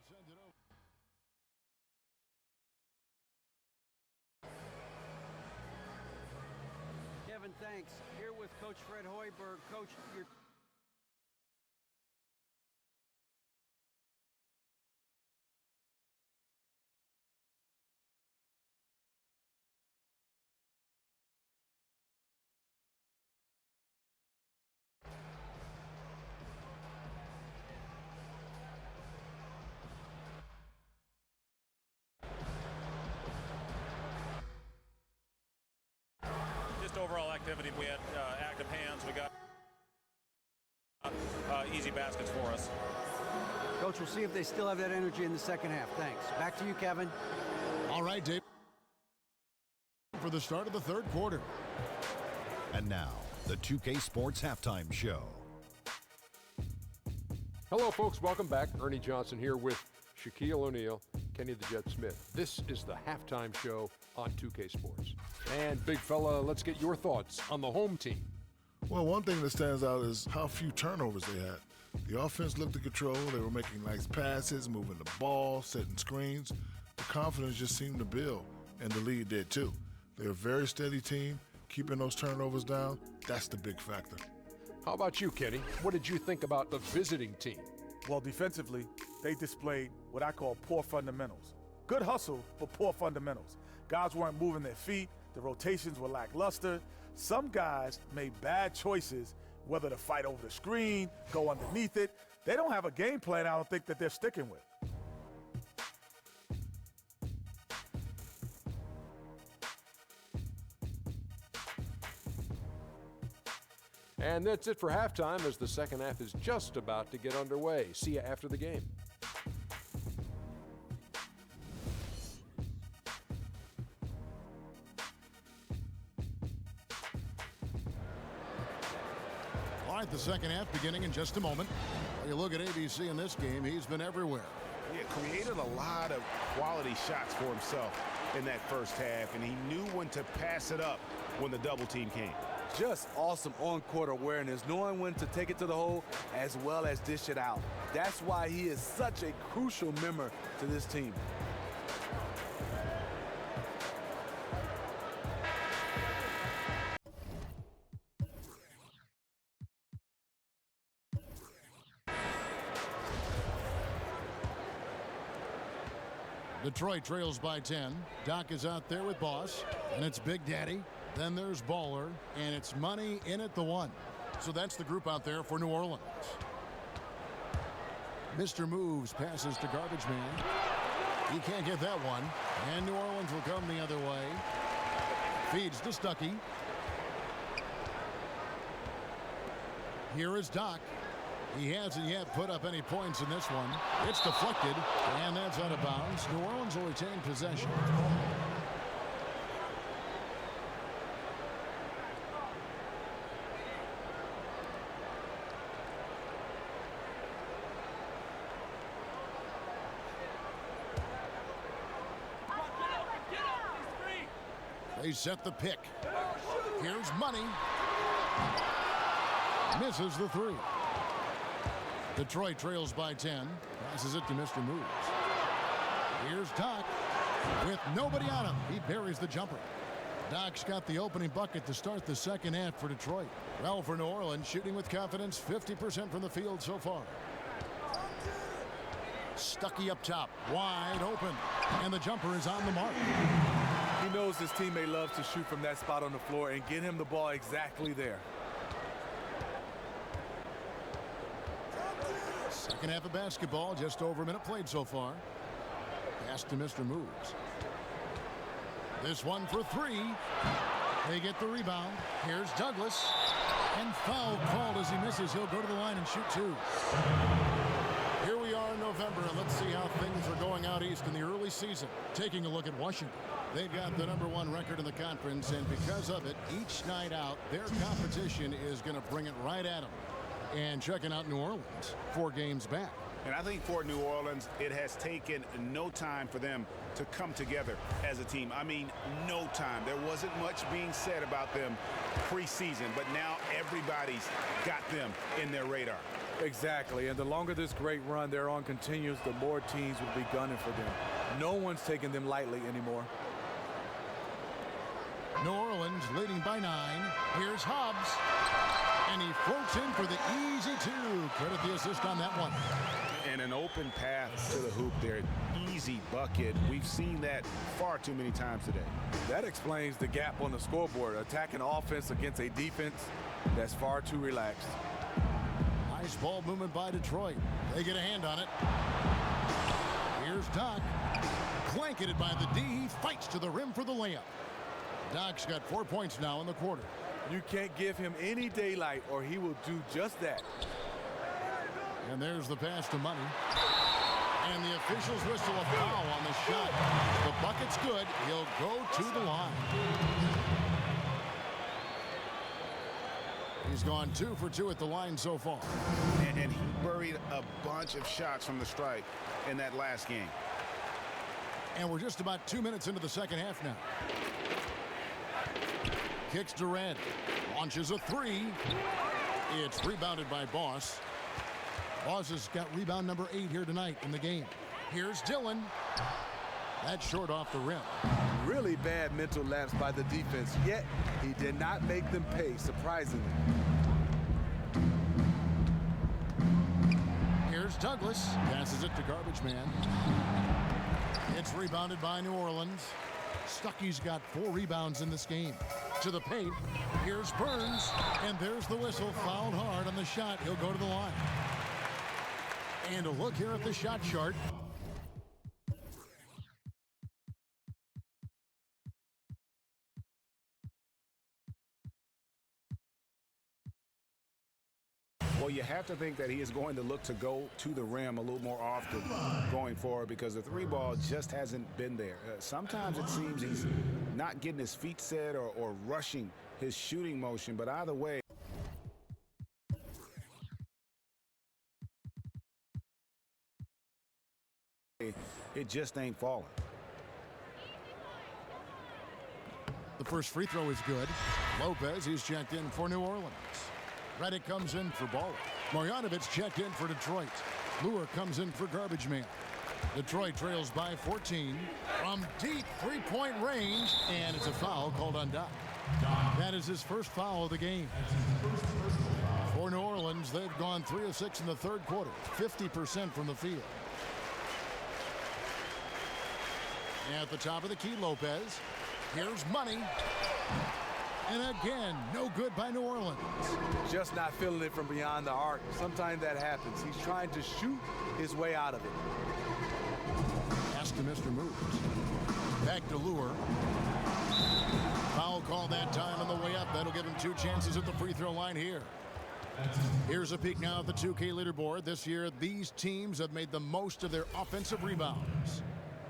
Speaker 2: send it over.
Speaker 4: Kevin, thanks. Here with Coach Fred Hoiberg. Coach, your
Speaker 6: overall activity. We had active hands. We got easy baskets for us.
Speaker 4: Coach, we'll see if they still have that energy in the second half. Thanks. Back to you, Kevin.
Speaker 2: All right, Dave. For the start of the third quarter.
Speaker 7: And now, the 2K Sports Halftime Show.
Speaker 8: Hello, folks. Welcome back. Ernie Johnson here with Shaquille O'Neal, Kenny the Jet Smith. This is the halftime show on 2K Sports. And big fella, let's get your thoughts on the home team.
Speaker 9: Well, one thing that stands out is how few turnovers they had. The offense looked in control. They were making nice passes, moving the ball, setting screens. The confidence just seemed to build, and the lead did too. They're a very steady team. Keeping those turnovers down, that's the big factor.
Speaker 8: How about you, Kenny? What did you think about the visiting team?
Speaker 1: Well, defensively, they displayed what I call poor fundamentals. Good hustle, but poor fundamentals. Guys weren't moving their feet. The rotations were lackluster. Some guys made bad choices, whether to fight over the screen, go underneath it. They don't have a game plan I don't think that they're sticking with.
Speaker 8: And that's it for halftime as the second half is just about to get underway. See you after the game.
Speaker 2: All right, the second half beginning in just a moment. Well, you look at ABC in this game, he's been everywhere.
Speaker 3: Yeah, created a lot of quality shots for himself in that first half, and he knew when to pass it up when the double team came.
Speaker 1: Just awesome on-court awareness, knowing when to take it to the hole as well as dish it out. That's why he is such a crucial member to this team.
Speaker 2: Detroit trails by 10. Doc is out there with Boss, and it's Big Daddy. Then there's Baller, and it's Money in at the one. So that's the group out there for New Orleans. Mr. Moves passes to Garbage Man. He can't get that one. And New Orleans will come the other way. Feeds to Stuckey. Here is Doc. He hasn't yet put up any points in this one. It's deflected, and that's out of bounds. New Orleans will retain possession. They set the pick. Here's Money. Misses the three. Detroit trails by 10. Passes it to Mr. Moves. Here's Doc with nobody on him. He buries the jumper. Doc's got the opening bucket to start the second half for Detroit. Well, for New Orleans, shooting with confidence, 50% from the field so far. Stuckey up top, wide open, and the jumper is on the mark.
Speaker 1: He knows his teammate loves to shoot from that spot on the floor and get him the ball exactly there.
Speaker 2: Second half of basketball, just over a minute played so far. Pass to Mr. Moves. This one for three. They get the rebound. Here's Douglas. And foul called as he misses. He'll go to the line and shoot two. Here we are in November, and let's see how things are going out east in the early season. Taking a look at Washington. They've got the #1 record in the conference, and because of it, each night out, their competition is going to bring it right at them. And checking out New Orleans, 4 games back.
Speaker 3: And I think for New Orleans, it has taken no time for them to come together as a team. I mean, no time. There wasn't much being said about them preseason, but now everybody's got them in their radar.
Speaker 1: Exactly, and the longer this great run they're on continues, the more teams will be gunning for them. No one's taking them lightly anymore.
Speaker 2: New Orleans leading by 9. Here's Hobbs. And he floats in for the easy 2. Credit the assist on that one.
Speaker 3: And an open path to the hoop there. Easy bucket. We've seen that far too many times today.
Speaker 1: That explains the gap on the scoreboard. Attacking offense against a defense that's far too relaxed.
Speaker 2: Nice ball movement by Detroit. They get a hand on it. Here's Doc. Blanketed by the D. He fights to the rim for the layup. Doc's got 4 points now in the quarter.
Speaker 1: You can't give him any daylight or he will do just that.
Speaker 2: And there's the pass to Money. And the officials whistle a foul on the shot. The bucket's good. He'll go to the line. He's gone 2 for 2 at the line so far.
Speaker 3: And he buried a bunch of shots from the stripe in that last game.
Speaker 2: And we're just about 2 minutes into the second half now. Kicks to Red. Launches a 3. It's rebounded by Boss. Boss has got rebound number 8 here tonight in the game. Here's Dillon. That's short off the rim.
Speaker 1: Really bad mental lapse by the defense, yet he did not make them pay, surprisingly.
Speaker 2: Here's Douglas. Passes it to Garbage Man. It's rebounded by New Orleans. Stuckey's got 4 rebounds in this game. To the paint. Here's Burns. And there's the whistle. Fouled hard on the shot. He'll go to the line. And a look here at the shot chart.
Speaker 3: Well, you have to think that he is going to look to go to the rim a little more often going forward because the 3 ball just hasn't been there. Sometimes it seems he's not getting his feet set or rushing his shooting motion, but either way, it just ain't falling.
Speaker 2: The first free throw is good. Lopez, he's checked in for New Orleans. Reddick comes in for Baller. Marjanovic checked in for Detroit. Lure comes in for Garbage Man. Detroit trails by 14 from deep three-point range, and it's a foul called on Doc. That is his first foul of the game. For New Orleans, they've gone 3 of 6 in the third quarter, 50% from the field. At the top of the key, Lopez. Here's Money. And again, no good by New Orleans.
Speaker 1: Just not feeling it from beyond the arc. Sometimes that happens. He's trying to shoot his way out of it.
Speaker 2: Pass to Mr. Moves. Back to Lure. Foul call that time on the way up. That'll give him 2 chances at the free throw line here. Here's a peek now at the 2K leaderboard. This year, these teams have made the most of their offensive rebounds.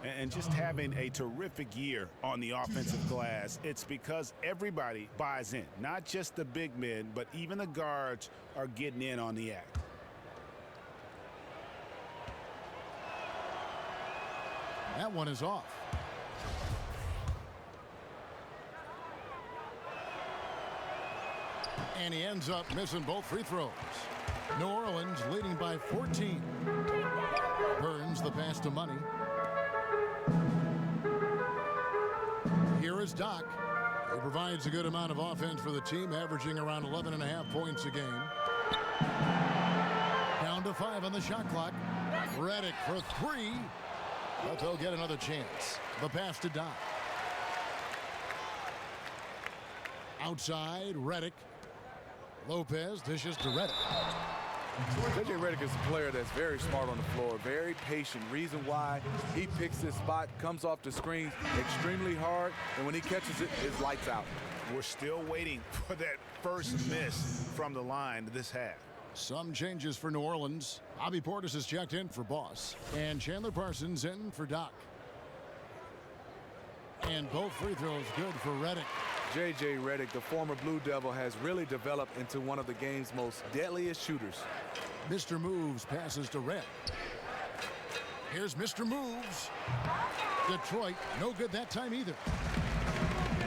Speaker 3: And just having a terrific year on the offensive glass, it's because everybody buys in. Not just the big men, but even the guards are getting in on the act.
Speaker 2: That one is off. And he ends up missing both free throws. New Orleans leading by 14. Burns the pass to Money. Here is Doc. He provides a good amount of offense for the team, averaging around 11.5 points a game. Down to 5 on the shot clock. Reddick for 3. But they'll get another chance. The pass to Doc. Outside, Reddick. Lopez dishes to Reddick.
Speaker 1: J.J. Redick is a player that's very smart on the floor, very patient. Reason why he picks his spot, comes off the screen extremely hard, and when he catches it, it's lights out.
Speaker 3: We're still waiting for that first miss from the line this half.
Speaker 2: Some changes for New Orleans. Bobby Portis is checked in for Boss, and Chandler Parsons in for Doc. And both free throws good for Redick.
Speaker 1: J.J. Redick, the former Blue Devil, has really developed into one of the game's most deadliest shooters.
Speaker 2: Mr. Moves passes to Red. Here's Mr. Moves. Detroit, no good that time either.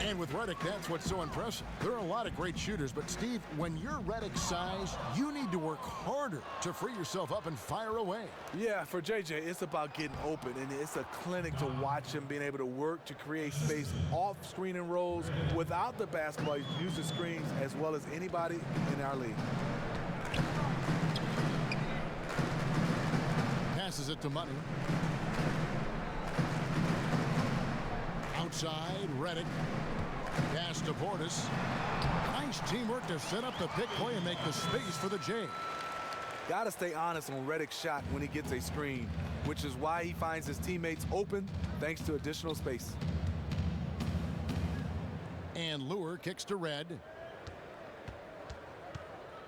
Speaker 2: And with Redick, that's what's so impressive. There are a lot of great shooters, but Steve, when you're Redick's size, you need to work harder to free yourself up and fire away.
Speaker 1: Yeah, for JJ, it's about getting open, and it's a clinic to watch him being able to work to create space off screen and rolls without the basketball. He uses screens as well as anybody in our league.
Speaker 2: Passes it to Money. Outside, Redick. Pass to Portis. Nice teamwork to set up the pick play and make the space for the J.
Speaker 1: Got to stay honest on Redick's shot when he gets a screen, which is why he finds his teammates open thanks to additional space.
Speaker 2: And Lure kicks to Red.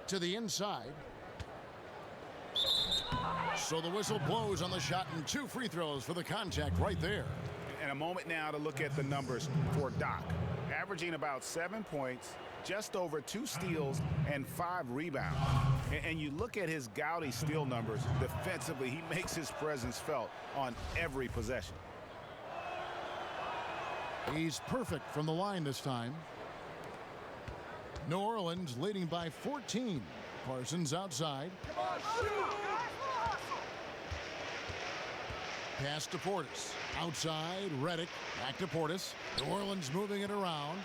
Speaker 2: To the inside. So the whistle blows on the shot and 2 free throws for the contact right there.
Speaker 3: And a moment now to look at the numbers for Doc. Averaging about 7 points, just over 2 steals, and 5 rebounds. And you look at his gaudy steal numbers defensively, he makes his presence felt on every possession.
Speaker 2: He's perfect from the line this time. New Orleans leading by 14. Parsons outside. Pass to Portis. Outside, Redick. Back to Portis. New Orleans moving it around.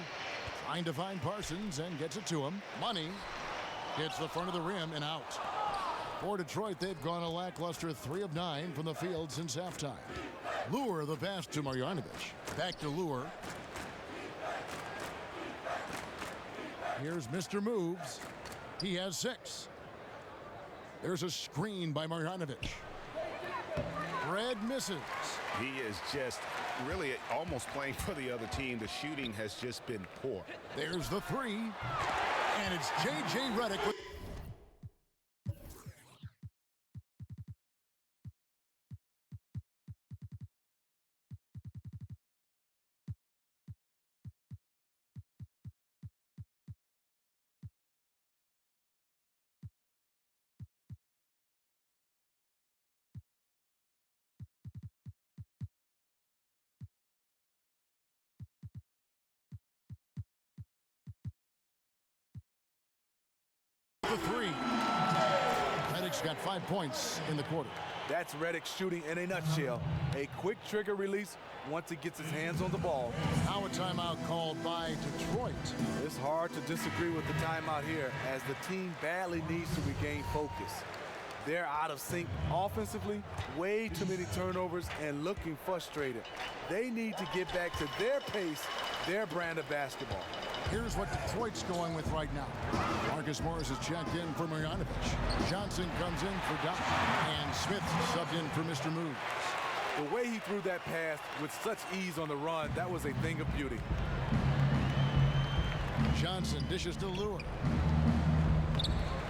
Speaker 2: Trying to find Parsons and gets it to him. Money hits the front of the rim and out. For Detroit, they've gone a lackluster 3 of 9 from the field since halftime. Lure the pass to Marjanovic. Back to Lure. Here's Mr. Moves. He has 6. There's a screen by Marjanovic. Red misses.
Speaker 3: He is just really almost playing for the other team. The shooting has just been poor.
Speaker 2: There's the 3. And it's J.J. Redick with the 3. Redick's got 5 points in the quarter.
Speaker 1: That's Redick shooting in a nutshell. A quick trigger release once he gets his hands on the ball.
Speaker 2: Now a timeout called by Detroit.
Speaker 1: It's hard to disagree with the timeout here as the team badly needs to regain focus. They're out of sync offensively, way too many turnovers, and looking frustrated. They need to get back to their pace, their brand of basketball.
Speaker 2: Here's what Detroit's going with right now. Marcus Morris is checked in for Marjanovic. Johnson comes in for Doc. And Smith subbed in for Mr. Moves.
Speaker 1: The way he threw that pass with such ease on the run, that was a thing of beauty.
Speaker 2: Johnson dishes to Lure.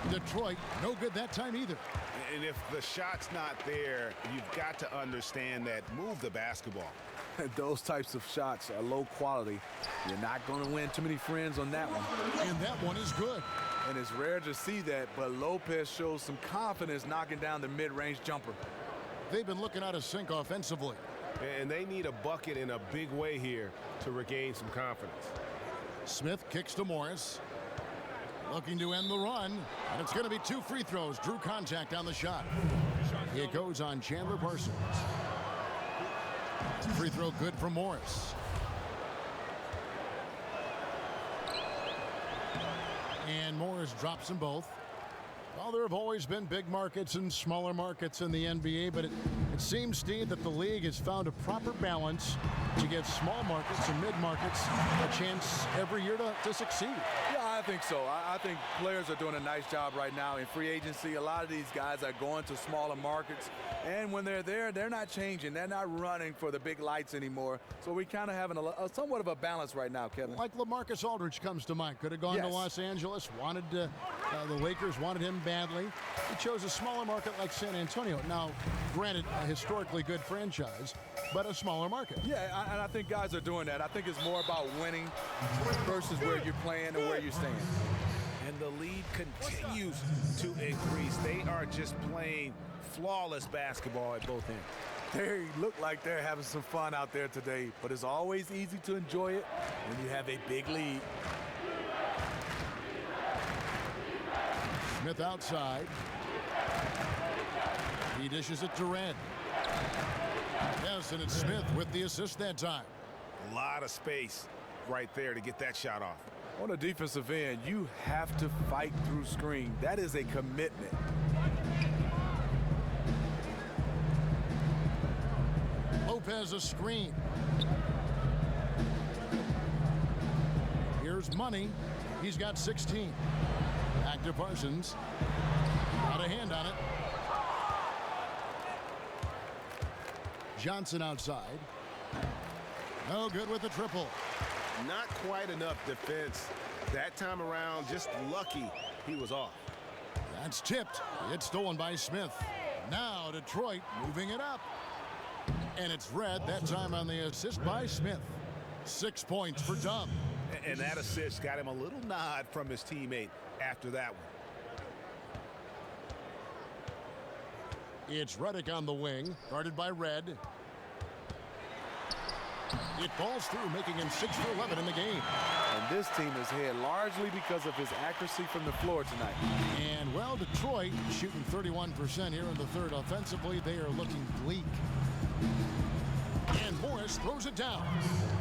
Speaker 2: Detroit, no good that time either.
Speaker 3: And if the shot's not there, you've got to understand that move the basketball.
Speaker 1: Those types of shots are low quality. You're not going to win too many friends on that one.
Speaker 2: And that one is good.
Speaker 1: And it's rare to see that, but Lopez shows some confidence knocking down the mid-range jumper.
Speaker 2: They've been looking out of sync offensively.
Speaker 3: And they need a bucket in a big way here to regain some confidence.
Speaker 2: Smith kicks to Morris. Looking to end the run. And it's going to be 2 free throws. Drew contact on the shot. It goes on Chandler Parsons. Free throw good for Morris. And Morris drops them both. Well, there have always been big markets and smaller markets in the NBA, but it seems, Steve, that the league has found a proper balance to give small markets and mid-markets a chance every year to succeed.
Speaker 1: Yeah, I think so. I think players are doing a nice job right now in free agency. A lot of these guys are going to smaller markets, and when they're there, they're not changing. They're not running for the big lights anymore. So we kind of having a somewhat of a balance right now, Kevin.
Speaker 2: Like LaMarcus Aldridge comes to mind. Could have gone to Los Angeles. The Lakers wanted him badly. He chose a smaller market like San Antonio. Now, granted, a historically good franchise, but a smaller market.
Speaker 1: Yeah, and I think guys are doing that. I think it's more about winning versus where you're playing and where you stand.
Speaker 3: And the lead continues to increase. They are just playing flawless basketball at both ends.
Speaker 1: They look like they're having some fun out there today, but it's always easy to enjoy it when you have a big lead.
Speaker 2: Smith outside. He dishes it to Red. Yes, and it's Smith with the assist that time.
Speaker 3: A lot of space right there to get that shot off.
Speaker 1: On a defensive end, you have to fight through screen. That is a commitment.
Speaker 2: Lopez a screen. Here's Money. He's got 16. Back to Parsons. Got a hand on it. Johnson outside. No good with the triple.
Speaker 3: Not quite enough defense. That time around, just lucky he was off.
Speaker 2: That's tipped. It's stolen by Smith. Now Detroit moving it up. And it's Red, that time on the assist by Smith. 6 points for Dub.
Speaker 3: And that assist got him a little nod from his teammate after that one.
Speaker 2: It's Redick on the wing, guarded by Red. It falls through, making him 6 for 11 in the game.
Speaker 1: And this team is ahead largely because of his accuracy from the floor tonight.
Speaker 2: And, well, Detroit shooting 31% here in the third. Offensively, they are looking bleak. And Morris throws it down.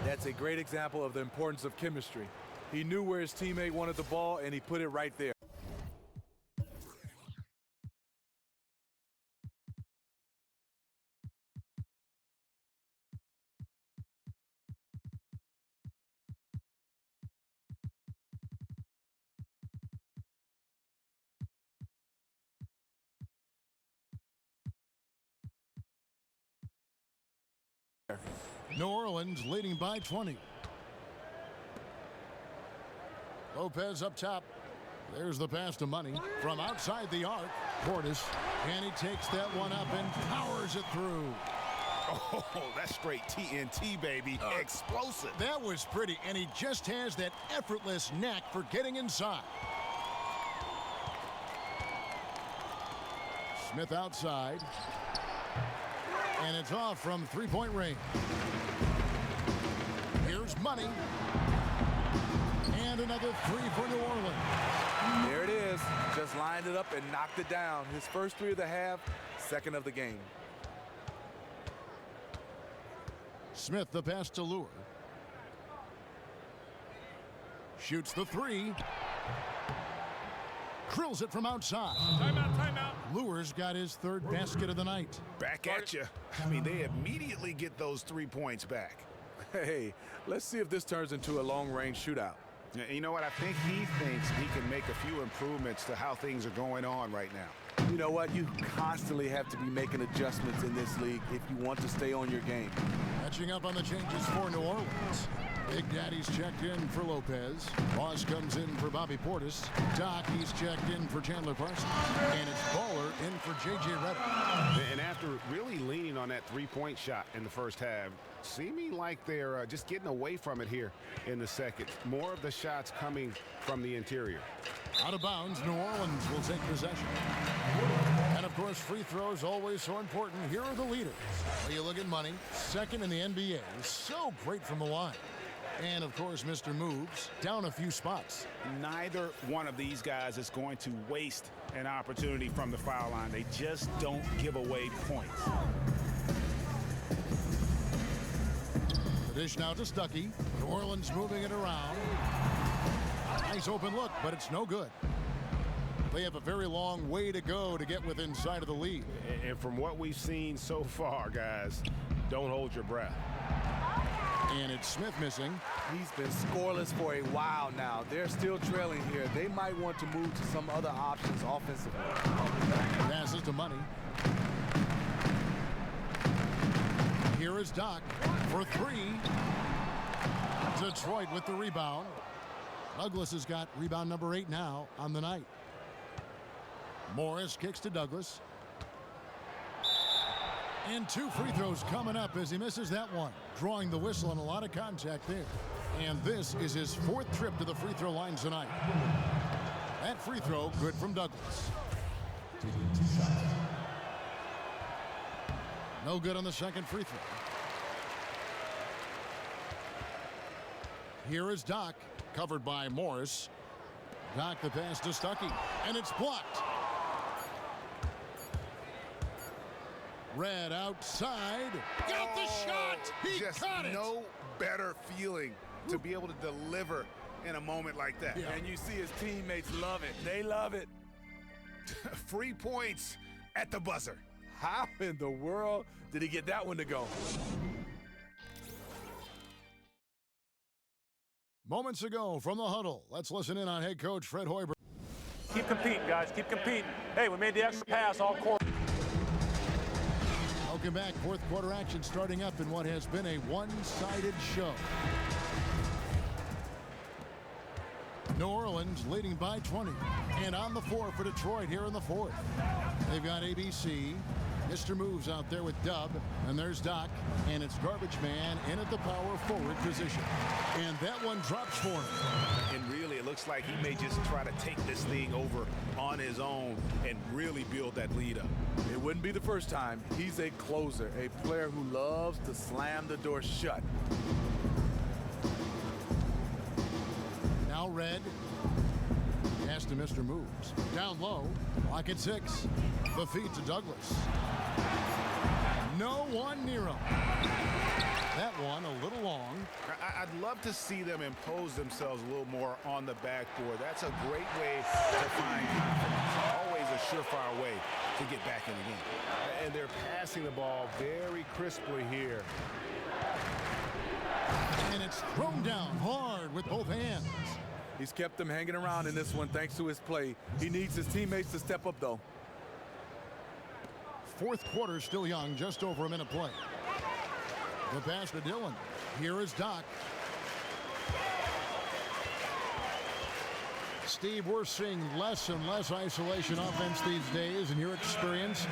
Speaker 1: That's a great example of the importance of chemistry. He knew where his teammate wanted the ball, and he put it right there.
Speaker 2: New Orleans leading by 20. Lopez up top. There's the pass to Money from outside the arc. Portis, and he takes that one up and powers it through.
Speaker 3: Oh, that's straight TNT, baby. Explosive.
Speaker 2: That was pretty, and he just has that effortless knack for getting inside. Smith outside. And it's off from three-point range. Here's Money. And another three for New Orleans.
Speaker 1: There it is. Just lined it up and knocked it down. His first three of the half, second of the game.
Speaker 2: Smith the pass to Lure. Shoots the three. Drills it from outside.
Speaker 6: Timeout, timeout.
Speaker 2: Lure's got his third basket of the night.
Speaker 3: Back at you. I mean, they immediately get those 3 points back.
Speaker 1: Hey, let's see if this turns into a long-range shootout.
Speaker 3: You know what? I think he thinks he can make a few improvements to how things are going on right now.
Speaker 1: You know what? You constantly have to be making adjustments in this league if you want to stay on your game.
Speaker 2: Catching up on the changes for New Orleans. Big Daddy's checked in for Lopez. Boss comes in for Bobby Portis. Doc, he's checked in for Chandler Parsons. And it's Baller in for J.J. Redick.
Speaker 3: And after really leaning on that three-point shot in the first half, seeming like they're just getting away from it here in the second. More of the shots coming from the interior.
Speaker 2: Out of bounds, New Orleans will take possession. And, of course, free throws always so important. Here are the leaders. Well, you look at Money, second in the NBA. So great from the line. And, of course, Mr. Moves, down a few spots.
Speaker 3: Neither one of these guys is going to waste an opportunity from the foul line. They just don't give away points.
Speaker 2: The dish now to Stuckey. New Orleans moving it around. Nice open look, but it's no good. They have a very long way to go to get within sight of the lead.
Speaker 3: And from what we've seen so far, guys, don't hold your breath.
Speaker 2: And it's Smith missing.
Speaker 1: He's been scoreless for a while now. They're still trailing here. They might want to move to some other options offensively.
Speaker 2: Passes to Money. Here is Doc for three. Detroit with the rebound. Douglas has got rebound number 8 now on the night. Morris kicks to Douglas. And 2 free throws coming up as he misses that one. Drawing the whistle and a lot of contact there. And this is his 4th trip to the free throw line tonight. That free throw good from Douglas. No good on the second free throw. Here is Doc, covered by Morris. Doc the pass to Stuckey, and it's blocked. Red outside. Got the shot. He
Speaker 3: just
Speaker 2: caught it.
Speaker 3: No better feeling to be able to deliver in a moment like that.
Speaker 1: And you see his teammates love it. They love it.
Speaker 3: Free points at the buzzer.
Speaker 1: How in the world did he get that one to go?
Speaker 2: Moments ago from the huddle, let's listen in on head coach Fred Hoiberg.
Speaker 6: Keep competing, guys. Keep competing. Hey, we made the extra pass all quarter.
Speaker 2: Welcome back. Fourth quarter action starting up in what has been a one-sided show. New Orleans leading by 20. And on the floor for Detroit here in the fourth. They've got ABC. Mr. Moves out there with Dub. And there's Doc. And it's Garbage Man in at the power forward position. And that one drops for him.
Speaker 3: And really, it looks like he may just try to take this thing over on his own and really build that lead up.
Speaker 1: It wouldn't be the first time. He's a closer, a player who loves to slam the door shut.
Speaker 2: Now Red. Pass to Mr. Moves. Down low. Lock at 6. The feed to Douglas. No one near him. That one a little long.
Speaker 3: I'd love to see them impose themselves a little more on the backboard. That's a great way to find confidence. Always a surefire way to get back in the game. And they're passing the ball very crisply here.
Speaker 2: And it's thrown down hard with both hands.
Speaker 1: He's kept them hanging around in this one thanks to his play. He needs his teammates to step up, though.
Speaker 2: Fourth quarter still young, just over a minute play. The pass to Dillon. Here is Doc. Steve, we're seeing less and less isolation offense these days. In your experience,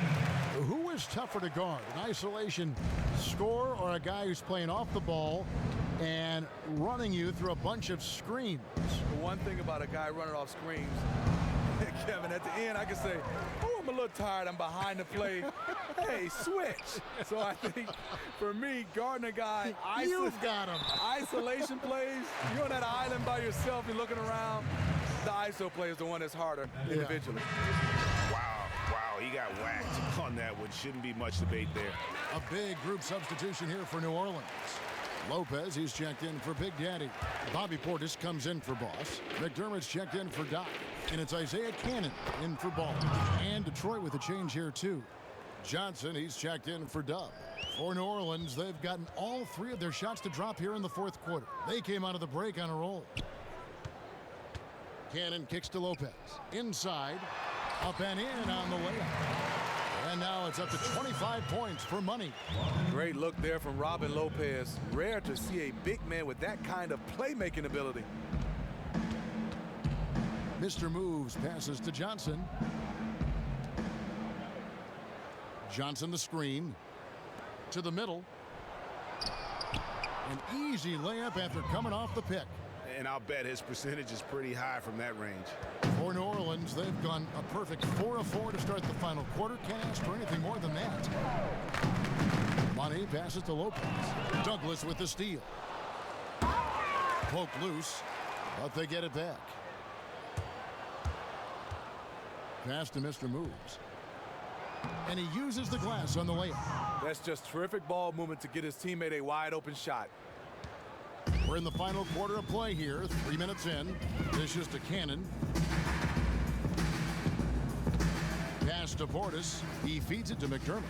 Speaker 2: who is tougher to guard? An isolation scorer or a guy who's playing off the ball and running you through a bunch of screens?
Speaker 1: One thing about a guy running off screens, Kevin, at the end I can say, oh, I'm a little tired, I'm behind the play. Hey, switch. So I think for me, guarding a guy,
Speaker 2: you've got him.
Speaker 1: Isolation plays, you're on that island by yourself, you're looking around. The ISO play is the one that's harder individually.
Speaker 3: Wow, he got whacked on that one. Shouldn't be much debate there.
Speaker 2: A big group substitution here for New Orleans. Lopez, he's checked in for Big Daddy. Bobby Portis comes in for Boss. McDermott's checked in for Doc. And it's Isaiah Cannon in for Ball. And Detroit with a change here, too. Johnson, he's checked in for Dub. For New Orleans, they've gotten all three of their shots to drop here in the fourth quarter. They came out of the break on a roll. Cannon kicks to Lopez. Inside. Up and in on the layup. And now it's up to 25 points for Money.
Speaker 1: Great look there from Robin Lopez. Rare to see a big man with that kind of playmaking ability.
Speaker 2: Mr. Moves passes to Johnson. Johnson the screen. To the middle. An easy layup after coming off the pick.
Speaker 3: And I'll bet his percentage is pretty high from that range.
Speaker 2: For New Orleans, they've gone a perfect 4 of 4 to start the final quarter. Can't ask for anything more than that. Money passes to Lopez. Douglas with the steal. Poke loose, but they get it back. Pass to Mr. Moves. And he uses the glass on the layup.
Speaker 1: That's just terrific ball movement to get his teammate a wide open shot.
Speaker 2: We're in the final quarter of play here. 3 minutes in. Dishes to Cannon. Pass to Portis. He feeds it to McDermott.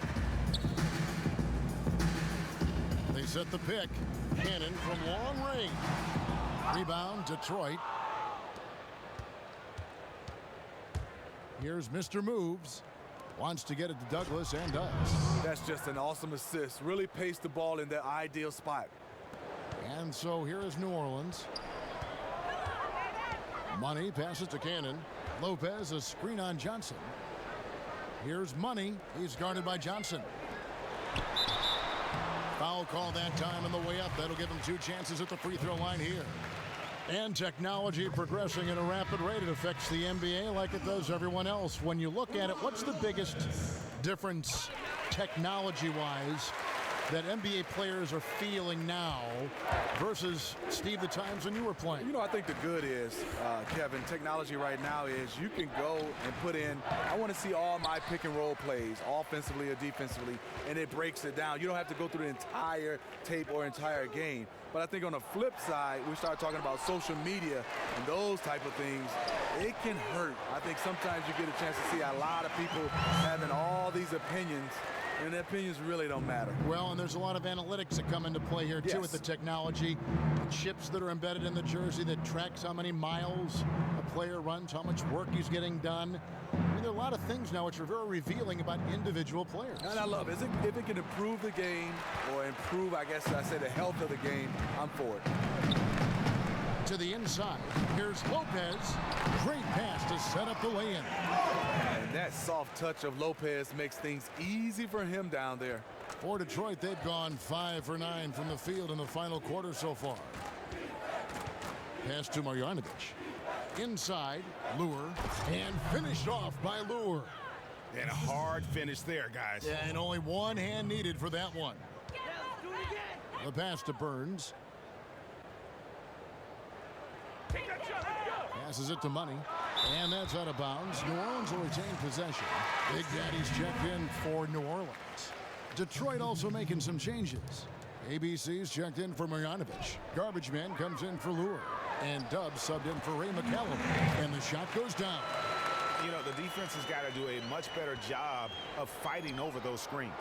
Speaker 2: They set the pick. Cannon from long range. Rebound, Detroit. Here's Mr. Moves. Wants to get it to Douglas and does.
Speaker 1: That's just an awesome assist. Really paced the ball in the ideal spot.
Speaker 2: And so here is New Orleans. Money passes to Cannon. Lopez, a screen on Johnson. Here's Money. He's guarded by Johnson. Foul call that time on the way up. That'll give him 2 chances at the free throw line here. And technology progressing at a rapid rate. It affects the NBA like it does everyone else. When you look at it, what's the biggest difference technology-wise that NBA players are feeling now versus, Steve, the times when you were playing?
Speaker 1: You know, I think the good is, Kevin, technology right now is you can go and put in, I want to see all my pick and roll plays, offensively or defensively, and it breaks it down. You don't have to go through the entire tape or entire game. But I think on the flip side, we start talking about social media and those type of things, it can hurt. I think sometimes you get a chance to see a lot of people having all these opinions, and the opinions really don't matter.
Speaker 2: Well, and there's a lot of analytics that come into play here, too, with the technology. Chips that are embedded in the jersey that tracks how many miles a player runs, how much work he's getting done. I mean, there are a lot of things now which are very revealing about individual players.
Speaker 1: And I love it. If it can improve the game or improve, I guess I say, the health of the game, I'm for it.
Speaker 2: To the inside, here's Lopez. Great pass to set up the lay-in.
Speaker 1: And that soft touch of Lopez makes things easy for him down there.
Speaker 2: For Detroit, they've gone 5 for 9 from the field in the final quarter so far. Pass to Marjanovic. Inside, Lure, and finished off by Lure.
Speaker 3: And a hard finish there, guys.
Speaker 2: And only one hand needed for that one. The pass to Burns. Passes it to Money. And that's out of bounds. New Orleans will retain possession. Big Daddy's checked in for New Orleans. Detroit also making some changes. ABC's checked in for Marjanovic. Garbage man comes in for Lure. And Dubs subbed in for Ray McCallum. And the shot goes down.
Speaker 3: You know, the defense has got to do a much better job of fighting over those screens.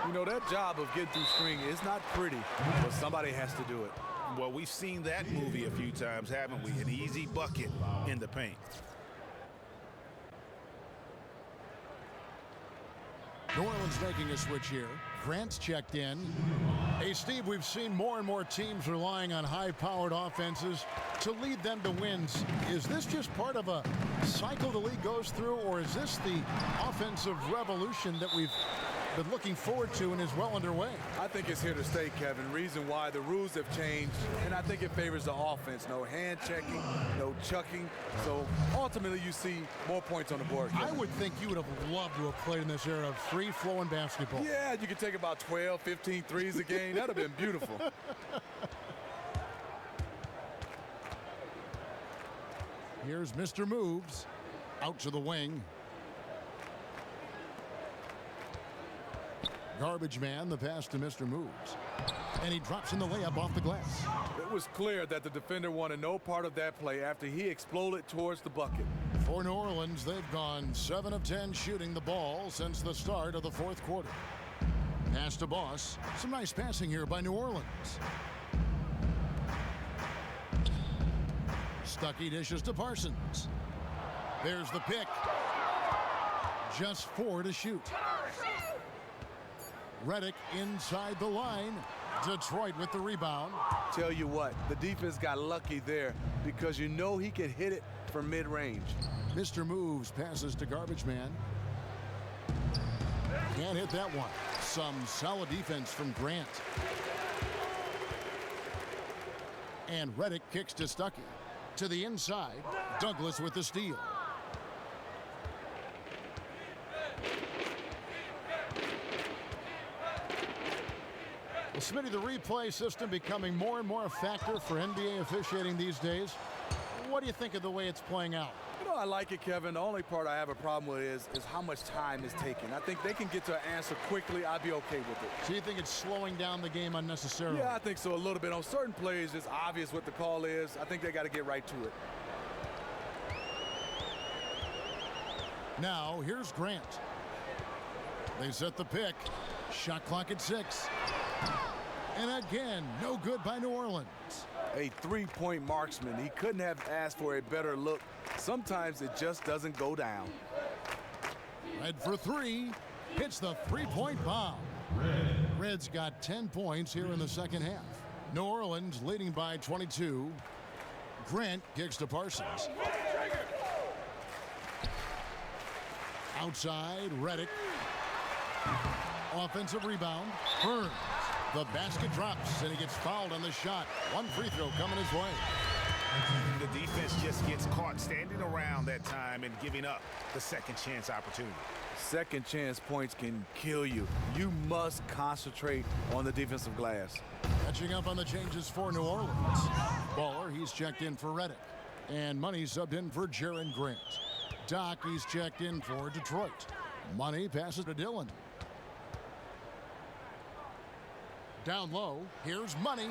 Speaker 1: You know, that job of getting through screen is not pretty, but somebody has to do it.
Speaker 3: Well, we've seen that movie a few times, haven't we? An easy bucket in the paint.
Speaker 2: New Orleans making a switch here. Grant's checked in. Hey, Steve, we've seen more and more teams relying on high-powered offenses to lead them to wins. Is this just part of a cycle the league goes through, or is this the offensive revolution that we've been looking forward to and is well underway?
Speaker 1: I think it's here to stay, Kevin. Reason why the rules have changed, and I think it favors the offense. No hand checking, no chucking. So ultimately you see more points on the board, Kevin.
Speaker 2: I would think you would have loved to have played in this era of free-flowing basketball.
Speaker 1: Yeah, you could take about 12, 15 threes a game. That would have been beautiful.
Speaker 2: Here's Mr. Moves. Out to the wing. Garbage man, the pass to Mr. Moves. And he drops in the layup off the glass.
Speaker 1: It was clear that the defender wanted no part of that play after he exploded towards the bucket.
Speaker 2: For New Orleans, they've gone 7 of 10 shooting the ball since the start of the fourth quarter. Pass to Boss. Some nice passing here by New Orleans. Stuckey dishes to Parsons. There's the pick. Just 4 to shoot. Redick inside the line. Detroit with the rebound.
Speaker 1: Tell you what, the defense got lucky there because you know he can hit it from mid-range.
Speaker 2: Mr. Moves passes to Garbage Man. Can't hit that one. Some solid defense from Grant. And Redick kicks to Stuckey. To the inside, Douglas with the steal. Well, Smitty, the replay system becoming more and more a factor for NBA officiating these days. What do you think of the way it's playing out?
Speaker 1: You know, I like it, Kevin. The only part I have a problem with is how much time is taken. I think they can get to an answer quickly. I'd be okay with it.
Speaker 2: So you think it's slowing down the game unnecessarily?
Speaker 1: Yeah, I think so a little bit. On certain plays, it's obvious what the call is. I think they got to get right to it.
Speaker 2: Now, here's Grant. They set the pick. Shot clock at 6. And again, no good by New Orleans.
Speaker 1: A three-point marksman. He couldn't have asked for a better look. Sometimes it just doesn't go down.
Speaker 2: Red for 3. Hits the three-point bomb. Reds got 10 points here in the second half. New Orleans leading by 22. Grant kicks to Parsons. Outside, Redick. Offensive rebound. Burns. The basket drops, and he gets fouled on the shot. One free throw coming his way.
Speaker 3: The defense just gets caught standing around that time and giving up the second chance opportunity.
Speaker 1: Second chance points can kill you. You must concentrate on the defensive glass.
Speaker 2: Catching up on the changes for New Orleans. Baller, he's checked in for Reddick. And Money subbed in for Jaron Grant. Doc, he's checked in for Detroit. Money passes to Dillon. Down low, here's Money.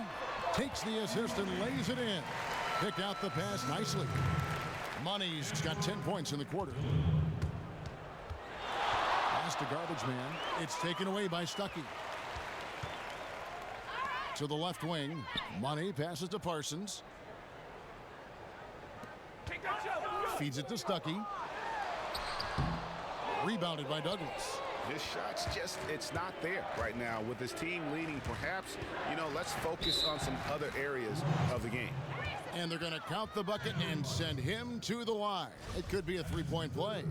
Speaker 2: Takes the assist and lays it in. Picked out the pass nicely. Money's got 10 points in the quarter. Pass to Garbage Man. It's taken away by Stuckey. To the left wing. Money passes to Parsons. Feeds it to Stuckey. Rebounded by Douglas.
Speaker 3: His shot's just, it's not there right now. With his team leading, perhaps, let's focus on some other areas of the game.
Speaker 2: And they're going to count the bucket and send him to the line. It could be a three-point play.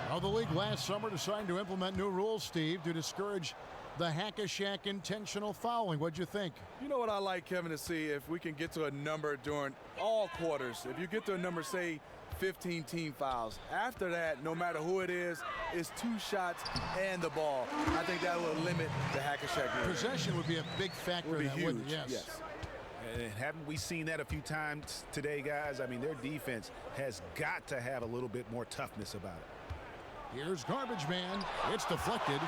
Speaker 2: Now, the league last summer decided to implement new rules, Steve, to discourage the hack-a-shack intentional fouling. What'd you think?
Speaker 1: You know what I like, Kevin, to see if we can get to a number during all quarters. If you get to a number, say, 15 team fouls. After that, no matter who it is, it's 2 shots and the ball. I think that will limit the hack-a-shack.
Speaker 2: Possession would be a big factor.
Speaker 1: Would be
Speaker 2: in that,
Speaker 1: huge.
Speaker 2: wouldn't it? Yes.
Speaker 3: And haven't we seen that a few times today, guys? I mean, their defense has got to have a little bit more toughness about it.
Speaker 2: Here's Garbage Man. It's deflected.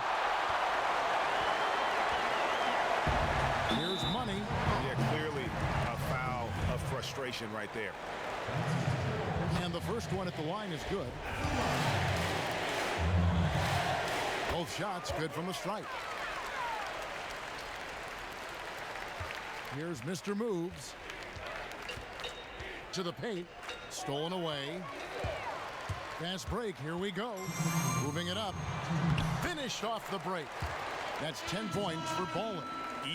Speaker 2: Here's Money.
Speaker 3: Yeah, clearly a foul of frustration right there.
Speaker 2: And the first one at the line is good. Both shots good from the stripe. Here's Mr. Moves. To the paint. Stolen away. Fast break. Here we go. Moving it up. Finished off the break. That's 10 points for Bowling.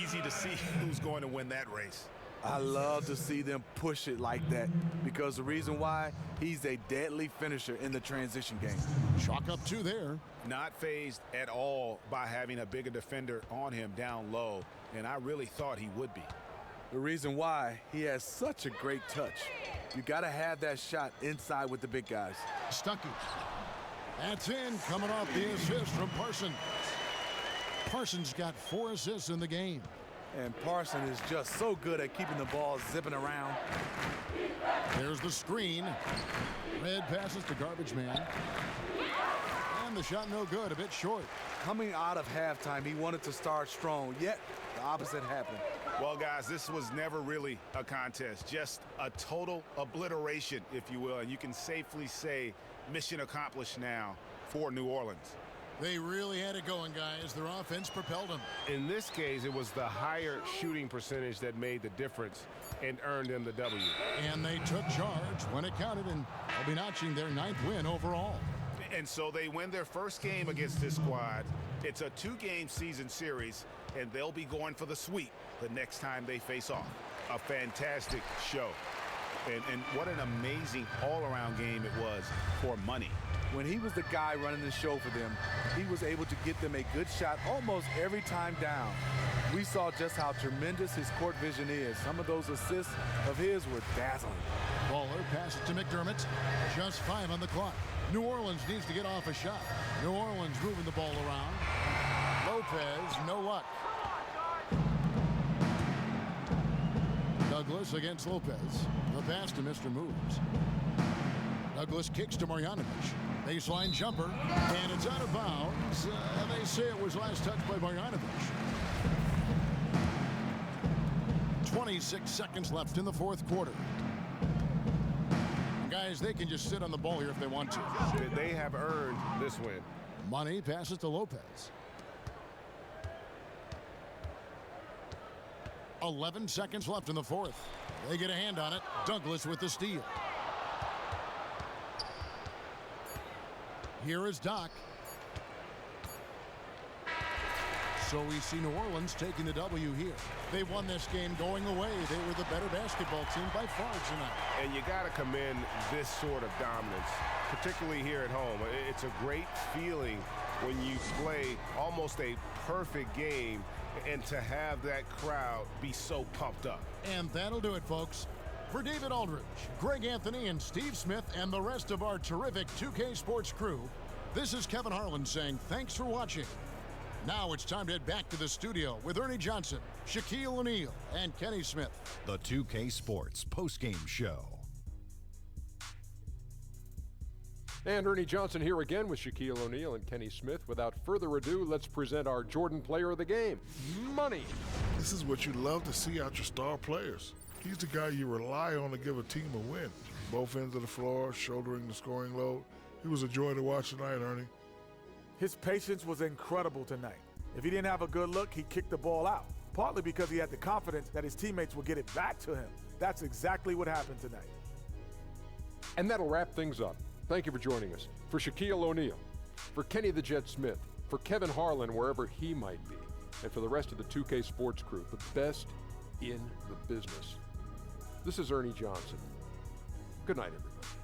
Speaker 3: Easy to see who's going to win that race.
Speaker 1: I love to see them push it like that because the reason why, he's a deadly finisher in the transition game.
Speaker 2: Chalk up 2 there.
Speaker 3: Not fazed at all by having a bigger defender on him down low, and I really thought he would be.
Speaker 1: The reason why, he has such a great touch. You got to have that shot inside with the big guys.
Speaker 2: Stuckey. That's in, coming off the assist from Parsons. Parsons got 4 assists in the game.
Speaker 1: And Parsons is just so good at keeping the ball zipping around.
Speaker 2: There's the screen. Red passes to Garbage Man. And the shot no good, a bit short.
Speaker 1: Coming out of halftime, he wanted to start strong, yet the opposite happened.
Speaker 3: Well, guys, this was never really a contest, just a total obliteration, if you will, and you can safely say mission accomplished now for New Orleans.
Speaker 2: They really had it going, guys. Their offense propelled them.
Speaker 10: In this case, it was the higher shooting percentage that made the difference and earned them the W.
Speaker 2: And they took charge when it counted, and they'll be notching their 9th win overall.
Speaker 3: And so they win their first game against this squad. It's a 2-game season series, and they'll be going for the sweep the next time they face off. A fantastic show. And what an amazing all-around game it was for Money.
Speaker 1: When he was the guy running the show for them, he was able to get them a good shot almost every time down. We saw just how tremendous his court vision is. Some of those assists of his were dazzling.
Speaker 2: Baller passes to McDermott. Just 5 on the clock. New Orleans needs to get off a shot. New Orleans moving the ball around. Lopez, no luck. Douglas against Lopez. The pass to Mr. Moves. Douglas kicks to Marjanovic. Baseline jumper, and it's out of bounds. They say it was last touched by Marjanovic. 26 seconds left in the 4th quarter. Guys, they can just sit on the ball here if they want to.
Speaker 10: They have earned this win.
Speaker 2: Money passes to Lopez. 11 seconds left in the 4th. They get a hand on it. Douglas with the steal. Here is Doc. So we see New Orleans taking the W here. They won this game going away. They were the better basketball team by far tonight.
Speaker 10: And you got to commend this sort of dominance, particularly here at home. It's a great feeling when you play almost a perfect game and to have that crowd be so pumped up.
Speaker 2: And that'll do it, folks. For David Aldridge, Greg Anthony, and Steve Smith, and the rest of our terrific 2K Sports crew, this is Kevin Harlan saying thanks for watching. Now it's time to head back to the studio with Ernie Johnson, Shaquille O'Neal, and Kenny Smith.
Speaker 7: The 2K Sports postgame show.
Speaker 8: And Ernie Johnson here again with Shaquille O'Neal and Kenny Smith. Without further ado, let's present our Jordan player of the game, Money.
Speaker 9: This is what you love to see out your star players. He's the guy you rely on to give a team a win. Both ends of the floor, shouldering the scoring load. He was a joy to watch tonight, Ernie.
Speaker 1: His patience was incredible tonight. If he didn't have a good look, he kicked the ball out, partly because he had the confidence that his teammates would get it back to him. That's exactly what happened tonight.
Speaker 8: And that'll wrap things up. Thank you for joining us. For Shaquille O'Neal, for Kenny the Jet Smith, for Kevin Harlan, wherever he might be, and for the rest of the 2K Sports crew, the best in the business. This is Ernie Johnson. Good night, everybody.